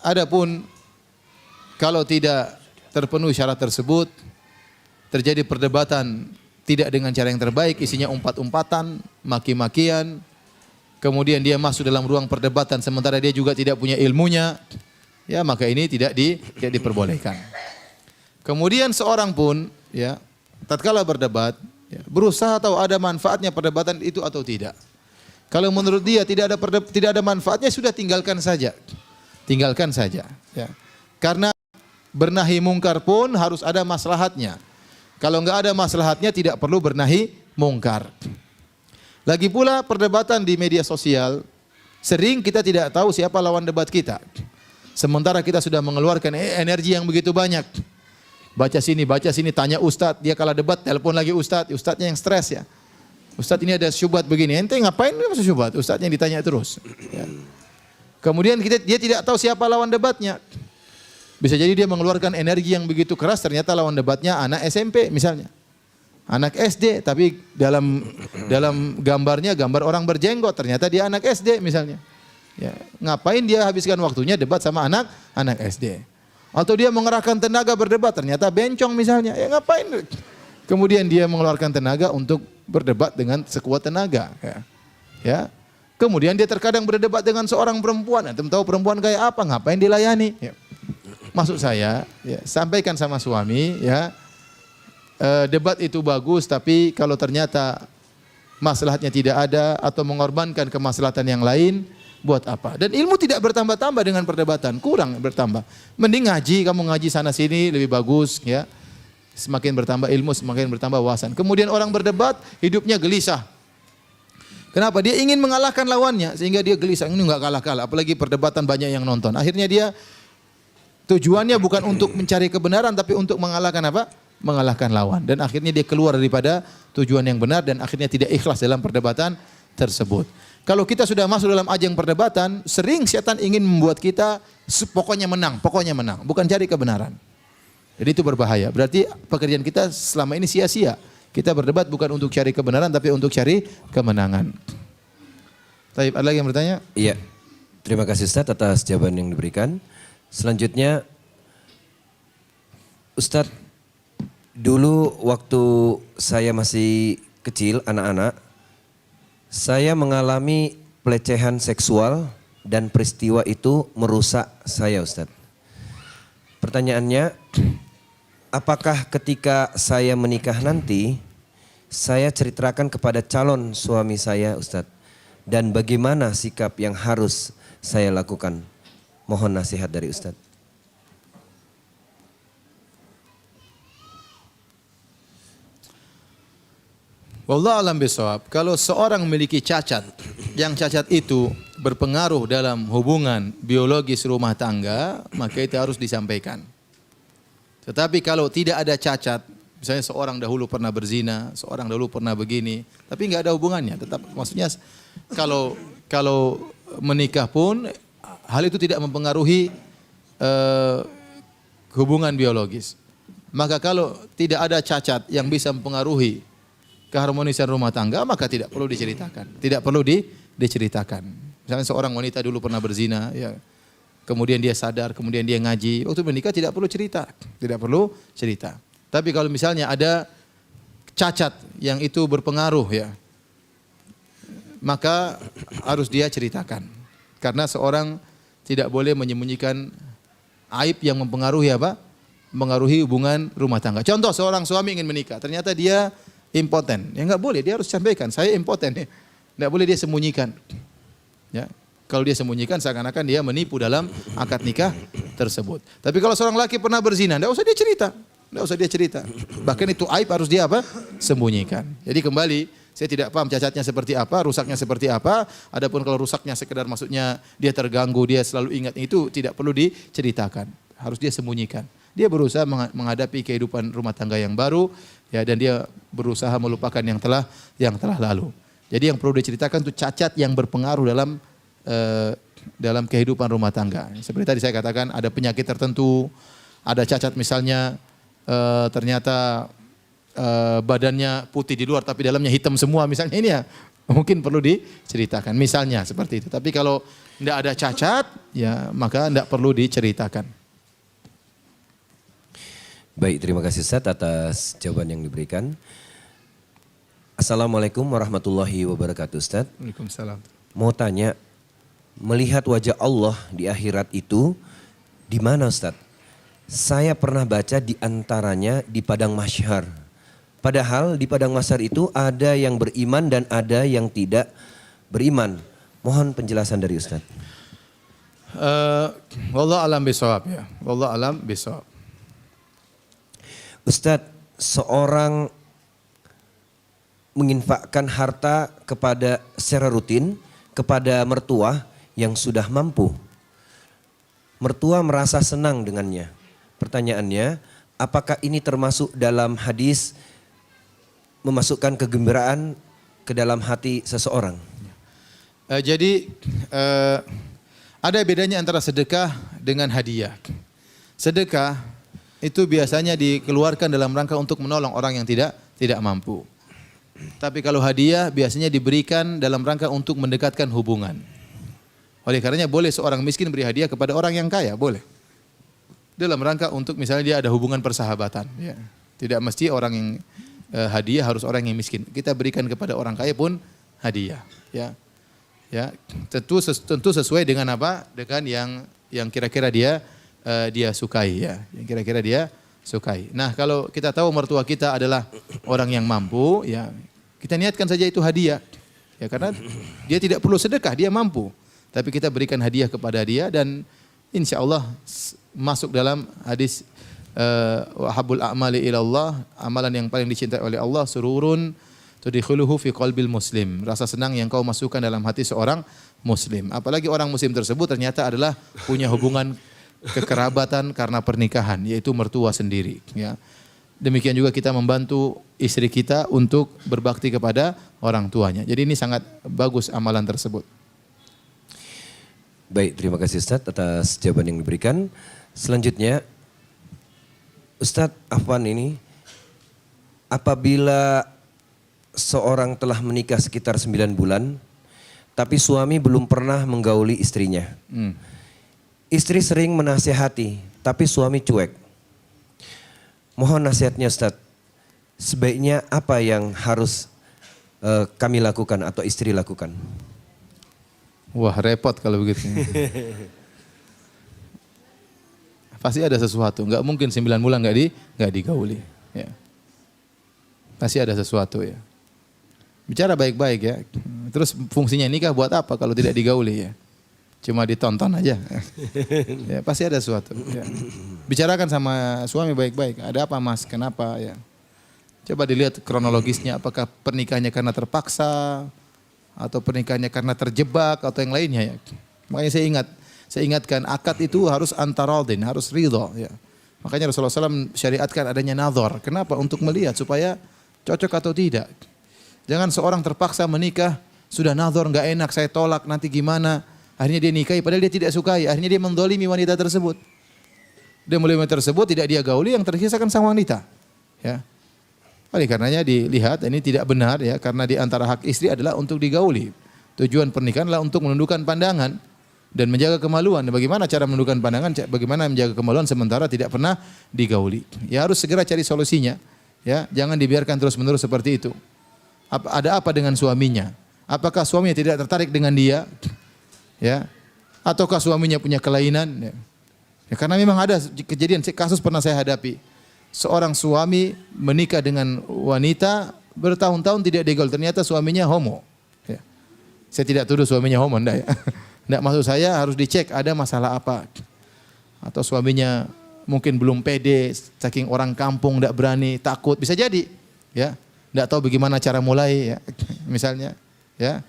Adapun kalau tidak terpenuhi syarat tersebut, terjadi perdebatan tidak dengan cara yang terbaik, isinya umpat-umpatan, maki-makian, kemudian dia masuk dalam ruang perdebatan sementara dia juga tidak punya ilmunya, ya, maka ini tidak diperbolehkan. Kemudian seorang pun, ya, tatkala berdebat, ya, berusaha tahu ada manfaatnya perdebatan itu atau tidak. Kalau menurut dia tidak ada manfaatnya, sudah tinggalkan saja. Tinggalkan saja, ya. Karena bernahi mungkar pun harus ada maslahatnya. Kalau enggak ada maslahatnya tidak perlu bernahi mungkar. Lagi pula perdebatan di media sosial, sering kita tidak tahu siapa lawan debat kita. Sementara kita sudah mengeluarkan energi yang begitu banyak. Baca sini, tanya ustadz, dia kalah debat, telepon lagi ustadznya yang stres, ya. Ustadz ini ada syubhat begini, ente ngapain masuk syubhat? Ustadznya yang ditanya terus, ya. Kemudian dia tidak tahu siapa lawan debatnya. Bisa jadi dia mengeluarkan energi yang begitu keras, ternyata lawan debatnya anak SMP misalnya. Anak SD, tapi dalam gambarnya gambar orang berjenggot, ternyata dia anak SD misalnya. Ya, ngapain dia habiskan waktunya debat sama anak SD? Atau dia mengerahkan tenaga berdebat, ternyata bencong misalnya. Ya ngapain? Kemudian dia mengeluarkan tenaga untuk berdebat dengan sekuat tenaga. Ya. Kemudian dia terkadang berdebat dengan seorang perempuan. Antum tahu perempuan kayak apa? Ngapain dilayani? Ya. Maksud saya, ya, sampaikan sama suami, ya, debat itu bagus, tapi kalau ternyata maslahatnya tidak ada atau mengorbankan kemaslahatan yang lain, buat apa? Dan ilmu tidak bertambah-tambah dengan perdebatan, kurang bertambah. Mending ngaji, kamu ngaji sana sini lebih bagus, ya. Semakin bertambah ilmu, semakin bertambah wawasan. Kemudian orang berdebat, hidupnya gelisah. Kenapa? Dia ingin mengalahkan lawannya, sehingga dia gelisah. Ini enggak kalah-kalah, apalagi perdebatan banyak yang nonton. Akhirnya dia tujuannya bukan untuk mencari kebenaran, tapi untuk mengalahkan apa? Mengalahkan lawan. Dan akhirnya dia keluar daripada tujuan yang benar dan akhirnya tidak ikhlas dalam perdebatan tersebut. Kalau kita sudah masuk dalam ajang perdebatan, sering setan ingin membuat kita pokoknya menang, bukan cari kebenaran. Jadi itu berbahaya. Berarti pekerjaan kita selama ini sia-sia. Kita berdebat bukan untuk cari kebenaran, tapi untuk cari kemenangan. Taib, ada lagi yang bertanya? Iya. Terima kasih Ustaz atas jawaban yang diberikan. Selanjutnya, Ustaz, dulu waktu saya masih kecil, anak-anak, saya mengalami pelecehan seksual dan peristiwa itu merusak saya, Ustaz. Pertanyaannya, apakah ketika saya menikah nanti, saya ceritakan kepada calon suami saya, Ustaz? Dan bagaimana sikap yang harus saya lakukan? Mohon nasihat dari Ustaz. Wallahu alam bisawab. Kalau seorang memiliki cacat, yang cacat itu berpengaruh dalam hubungan biologis rumah tangga, maka itu harus disampaikan. Tetapi kalau tidak ada cacat, misalnya seorang dahulu pernah berzina, seorang dahulu pernah begini, tapi nggak ada hubungannya. Tetap, maksudnya kalau menikah pun hal itu tidak mempengaruhi hubungan biologis. Maka kalau tidak ada cacat yang bisa mempengaruhi keharmonisan rumah tangga, maka tidak perlu diceritakan. Tidak perlu diceritakan. Misalnya seorang wanita dulu pernah berzina, ya, kemudian dia sadar, kemudian dia ngaji, waktu menikah tidak perlu cerita. Tidak perlu cerita. Tapi kalau misalnya ada cacat yang itu berpengaruh, ya, maka harus dia ceritakan. Karena seorang tidak boleh menyembunyikan aib yang mempengaruhi apa? Mengaruhi hubungan rumah tangga. Contoh, seorang suami ingin menikah, ternyata dia impoten. Ya enggak boleh, dia harus sampaikan, saya impoten. Enggak boleh dia sembunyikan. Ya. Kalau dia sembunyikan seakan-akan dia menipu dalam akad nikah tersebut. Tapi kalau seorang laki pernah berzina, enggak usah dia cerita. Enggak usah dia cerita. Bahkan itu aib harus dia apa? Sembunyikan. Jadi kembali, saya tidak paham cacatnya seperti apa, rusaknya seperti apa. Adapun kalau rusaknya sekedar maksudnya dia terganggu, dia selalu ingat, itu tidak perlu diceritakan. Harus dia sembunyikan. Dia berusaha menghadapi kehidupan rumah tangga yang baru, ya, dan dia berusaha melupakan yang telah lalu. Jadi yang perlu diceritakan itu cacat yang berpengaruh dalam kehidupan rumah tangga. Seperti tadi saya katakan, ada penyakit tertentu, ada cacat misalnya ternyata badannya putih di luar tapi dalamnya hitam semua, misalnya ini, ya mungkin perlu diceritakan. Misalnya seperti itu. Tapi kalau tidak ada cacat, ya maka tidak perlu diceritakan. Baik, terima kasih Ustaz atas jawaban yang diberikan. Assalamualaikum warahmatullahi wabarakatuh Ustaz. Waalaikumsalam. Mau tanya, melihat wajah Allah di akhirat itu di mana Ustaz? Saya pernah baca di antaranya di padang mahsyar. Padahal di padang mahsyar itu ada yang beriman dan ada yang tidak beriman. Mohon penjelasan dari Ustaz. Wallahu alam bisawab, ya. Wallahu alam bisawab. Ustadz, seorang menginfakkan harta secara rutin kepada mertua yang sudah mampu. Mertua merasa senang dengannya. Pertanyaannya, apakah ini termasuk dalam hadis memasukkan kegembiraan ke dalam hati seseorang? Jadi ada bedanya antara sedekah dengan hadiah. Sedekah itu biasanya dikeluarkan dalam rangka untuk menolong orang yang tidak mampu. Tapi kalau hadiah biasanya diberikan dalam rangka untuk mendekatkan hubungan. Oleh karenanya boleh seorang miskin beri hadiah kepada orang yang kaya, boleh. Dalam rangka untuk misalnya dia ada hubungan persahabatan. Ya. Tidak mesti orang yang hadiah harus orang yang miskin. Kita berikan kepada orang kaya pun hadiah. Ya, ya. Tentu sesuai dengan apa? Dengan yang kira-kira dia sukai. Ya. Yang kira-kira dia sukai. Nah, kalau kita tahu mertua kita adalah orang yang mampu, ya kita niatkan saja itu hadiah. Ya, karena dia tidak perlu sedekah, dia mampu. Tapi kita berikan hadiah kepada dia dan insya Allah masuk dalam hadis wahabul a'mali ilallah, amalan yang paling dicintai oleh Allah, sururun tudkhuluhu fi qalbil muslim, rasa senang yang kau masukkan dalam hati seorang muslim. Apalagi orang muslim tersebut ternyata adalah punya hubungan kekerabatan karena pernikahan, yaitu mertua sendiri. Ya. Demikian juga kita membantu istri kita untuk berbakti kepada orang tuanya. Jadi ini sangat bagus amalan tersebut. Baik, terima kasih Ustadz atas jawaban yang diberikan. Selanjutnya, Ustadz Afwan ini, apabila seorang telah menikah sekitar 9 bulan, tapi suami belum pernah menggauli istrinya. Istri sering menasihati, tapi suami cuek. Mohon nasihatnya Ustadz, sebaiknya apa yang harus kami lakukan atau istri lakukan? Wah, repot kalau begitu. Pasti ada sesuatu, enggak mungkin 9 bulan enggak digauli, ya. Pasti ada sesuatu, ya. Bicara baik-baik, ya. Terus fungsinya nikah buat apa kalau tidak digauli, ya? Cuma ditonton aja. Ya, pasti ada sesuatu, ya. Bicarakan sama suami baik-baik. Ada apa, Mas? Kenapa, ya? Coba dilihat kronologisnya, apakah pernikahannya karena terpaksa atau pernikahannya karena terjebak atau yang lainnya, ya. Makanya saya ingatkan akad itu harus antaradin, harus ridha, ya. Makanya Rasulullah SAW syariatkan adanya nazar. Kenapa? Untuk melihat supaya cocok atau tidak. Jangan seorang terpaksa menikah, sudah nazar enggak enak, saya tolak, nanti gimana? Akhirnya dia nikahi padahal dia tidak sukai, akhirnya dia mendolimi wanita tersebut. Dia mendolimi tersebut, tidak dia gauli, yang tersisa kan sang wanita, ya. Oleh karenanya dilihat ini tidak benar, ya, karena di antara hak istri adalah untuk digauli. Tujuan pernikahan adalah untuk menundukkan pandangan dan menjaga kemaluan. Bagaimana cara menundukkan pandangan? Bagaimana menjaga kemaluan sementara tidak pernah digauli? Ya harus segera cari solusinya, ya. Jangan dibiarkan terus-menerus seperti itu. Ada apa dengan suaminya? Apakah suaminya tidak tertarik dengan dia? Ya. Ataukah suaminya punya kelainan? Ya. Ya, karena memang ada kejadian, kasus pernah saya hadapi. Seorang suami menikah dengan wanita bertahun-tahun tidak digaul, ternyata suaminya homo. Ya. Saya tidak tuduh suaminya homo, enggak, ya. Enggak, maksud saya harus dicek ada masalah apa. Atau suaminya mungkin belum pede, saking orang kampung enggak berani, takut, bisa jadi, ya. Enggak tahu bagaimana cara mulai, ya. Misalnya, ya.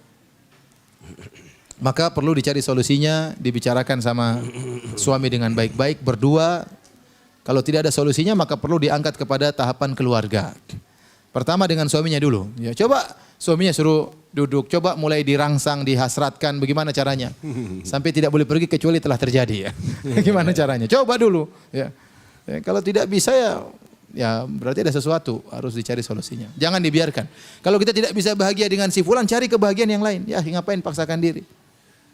Maka perlu dicari solusinya, dibicarakan sama suami dengan baik-baik berdua. Kalau tidak ada solusinya maka perlu diangkat kepada tahapan keluarga. Pertama dengan suaminya dulu. Ya, coba suaminya suruh duduk, coba mulai dirangsang, dihasratkan bagaimana caranya. Sampai tidak boleh pergi kecuali telah terjadi, ya. Bagaimana caranya? Coba dulu, ya. Ya, kalau tidak bisa ya berarti ada sesuatu, harus dicari solusinya. Jangan dibiarkan. Kalau kita tidak bisa bahagia dengan si fulan, cari kebahagiaan yang lain. Ya, ngapain paksakan diri?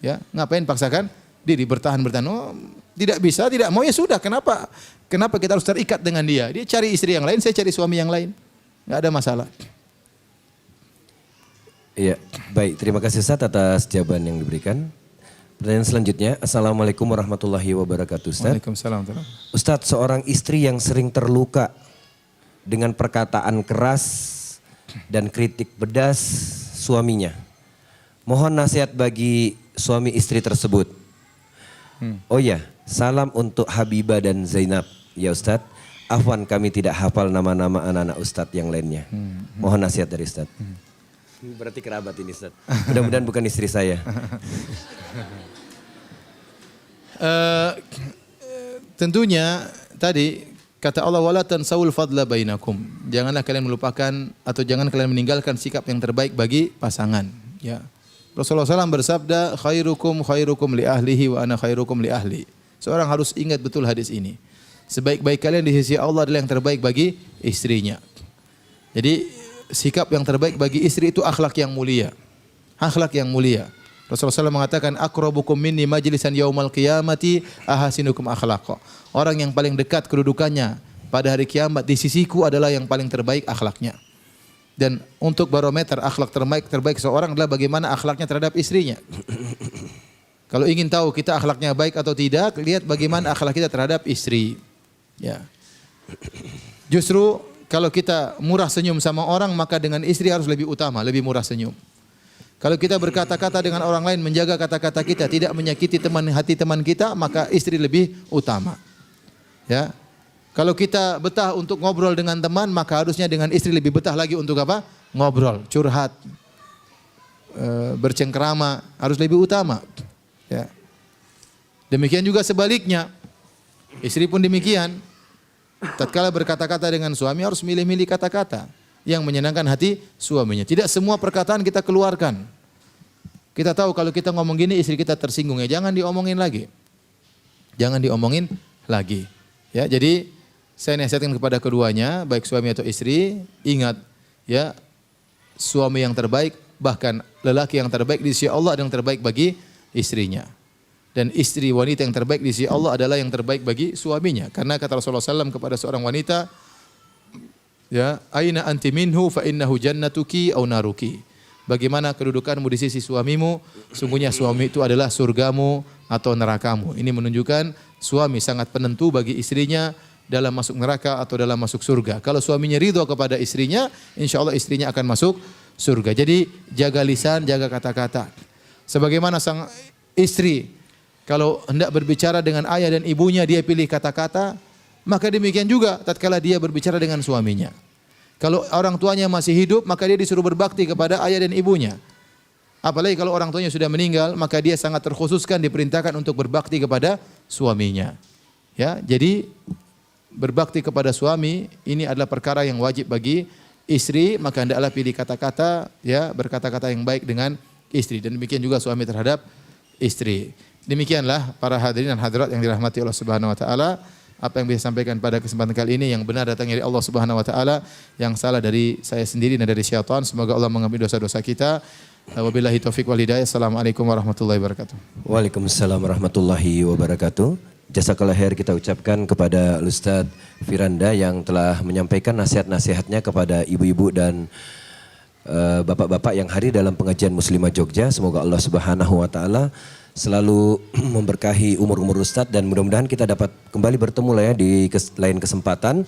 Ya, ngapain paksakan diri bertahan. Oh, tidak bisa, tidak mau, ya sudah. Kenapa kita harus terikat dengan dia? Dia cari istri yang lain, saya cari suami yang lain. Enggak ada masalah. Iya, baik. Terima kasih Ustaz atas jawaban yang diberikan. Pertanyaan selanjutnya, Assalamualaikum warahmatullahi wabarakatuh Ustaz. Waalaikumsalam. Ustaz, seorang istri yang sering terluka dengan perkataan keras dan kritik pedas suaminya. Mohon nasihat bagi suami istri tersebut. Oh ya, salam untuk Habibah dan Zainab. Ya Ustadz, afwan kami tidak hafal nama-nama anak-anak Ustadz yang lainnya. Mohon nasihat dari Ustadz. Berarti kerabat ini Ustadz. Mudah-mudahan bukan istri saya. Tentunya tadi kata Allah wala tansawul fadla bainakum. Janganlah kalian melupakan atau jangan kalian meninggalkan sikap yang terbaik bagi pasangan, ya. Rasulullah SAW bersabda, khairukum khairukum li ahlihi wa ana khairukum li ahli. Seorang harus ingat betul hadis ini. Sebaik-baik kalian di sisi Allah adalah yang terbaik bagi istrinya. Jadi sikap yang terbaik bagi istri itu akhlak yang mulia. Akhlak yang mulia. Rasulullah SAW mengatakan, "Aqrabukum minni majlisan yaumal qiyamati ahasinukum akhlaqa." Orang yang paling dekat kedudukannya pada hari kiamat di sisiku adalah yang paling terbaik akhlaknya. Dan untuk barometer akhlak terbaik seorang adalah bagaimana akhlaknya terhadap istrinya. Kalau ingin tahu kita akhlaknya baik atau tidak, lihat bagaimana akhlak kita terhadap istri. Ya. Justru kalau kita murah senyum sama orang, maka dengan istri harus lebih utama, lebih murah senyum. Kalau kita berkata-kata dengan orang lain, menjaga kata-kata kita, tidak menyakiti hati teman kita, maka istri lebih utama. Ya. Kalau kita betah untuk ngobrol dengan teman, maka harusnya dengan istri lebih betah lagi untuk apa? Ngobrol, curhat, bercengkrama, harus lebih utama. Ya. Demikian juga sebaliknya, istri pun demikian. Tatkala berkata-kata dengan suami harus milih-milih kata-kata yang menyenangkan hati suaminya. Tidak semua perkataan kita keluarkan. Kita tahu kalau kita ngomong gini istri kita tersinggung, ya jangan diomongin lagi. Jangan diomongin lagi. Ya, jadi saya nasihatkan kepada keduanya, baik suami atau istri, ingat ya, suami yang terbaik, bahkan lelaki yang terbaik di sisi Allah adalah yang terbaik bagi istrinya. Dan istri wanita yang terbaik di sisi Allah adalah yang terbaik bagi suaminya. Karena kata Rasulullah SAW kepada seorang wanita, ya, aina anti minhu fa innahu jannatuki au naruki. Bagaimana kedudukanmu di sisi suamimu? Sungguhnya suami itu adalah surgamu atau nerakamu. Ini menunjukkan suami sangat penentu bagi istrinya dalam masuk neraka atau dalam masuk surga. Kalau suaminya ridho kepada istrinya, insya Allah istrinya akan masuk surga. Jadi jaga lisan, jaga kata-kata. Sebagaimana sang istri kalau hendak berbicara dengan ayah dan ibunya, dia pilih kata-kata, maka demikian juga tatkala dia berbicara dengan suaminya. Kalau orang tuanya masih hidup, maka dia disuruh berbakti kepada ayah dan ibunya. Apalagi kalau orang tuanya sudah meninggal, maka dia sangat terkhususkan diperintahkan untuk berbakti kepada suaminya. Ya, jadi berbakti kepada suami ini adalah perkara yang wajib bagi istri, maka hendaklah pilih kata-kata, ya, berkata-kata yang baik dengan istri, dan demikian juga suami terhadap istri. Demikianlah para hadirin dan hadirat yang dirahmati Allah Subhanahu wa taala, apa yang bisa sampaikan pada kesempatan kali ini yang benar datang dari Allah Subhanahu wa taala, yang salah dari saya sendiri dan dari syaitan. Semoga Allah mengampuni dosa-dosa kita. Wabillahi taufik wal hidayah. Assalamualaikum warahmatullahi wabarakatuh. Waalaikumsalam warahmatullahi wabarakatuh. Jazakallah khair kita ucapkan kepada Ustaz Firanda yang telah menyampaikan nasihat-nasihatnya kepada ibu-ibu dan bapak-bapak yang hadir dalam pengajian Muslimah Jogja. Semoga Allah Subhanahu wa taala selalu memberkahi umur-umur Ustaz dan mudah-mudahan kita dapat kembali bertemu lah ya di lain kesempatan.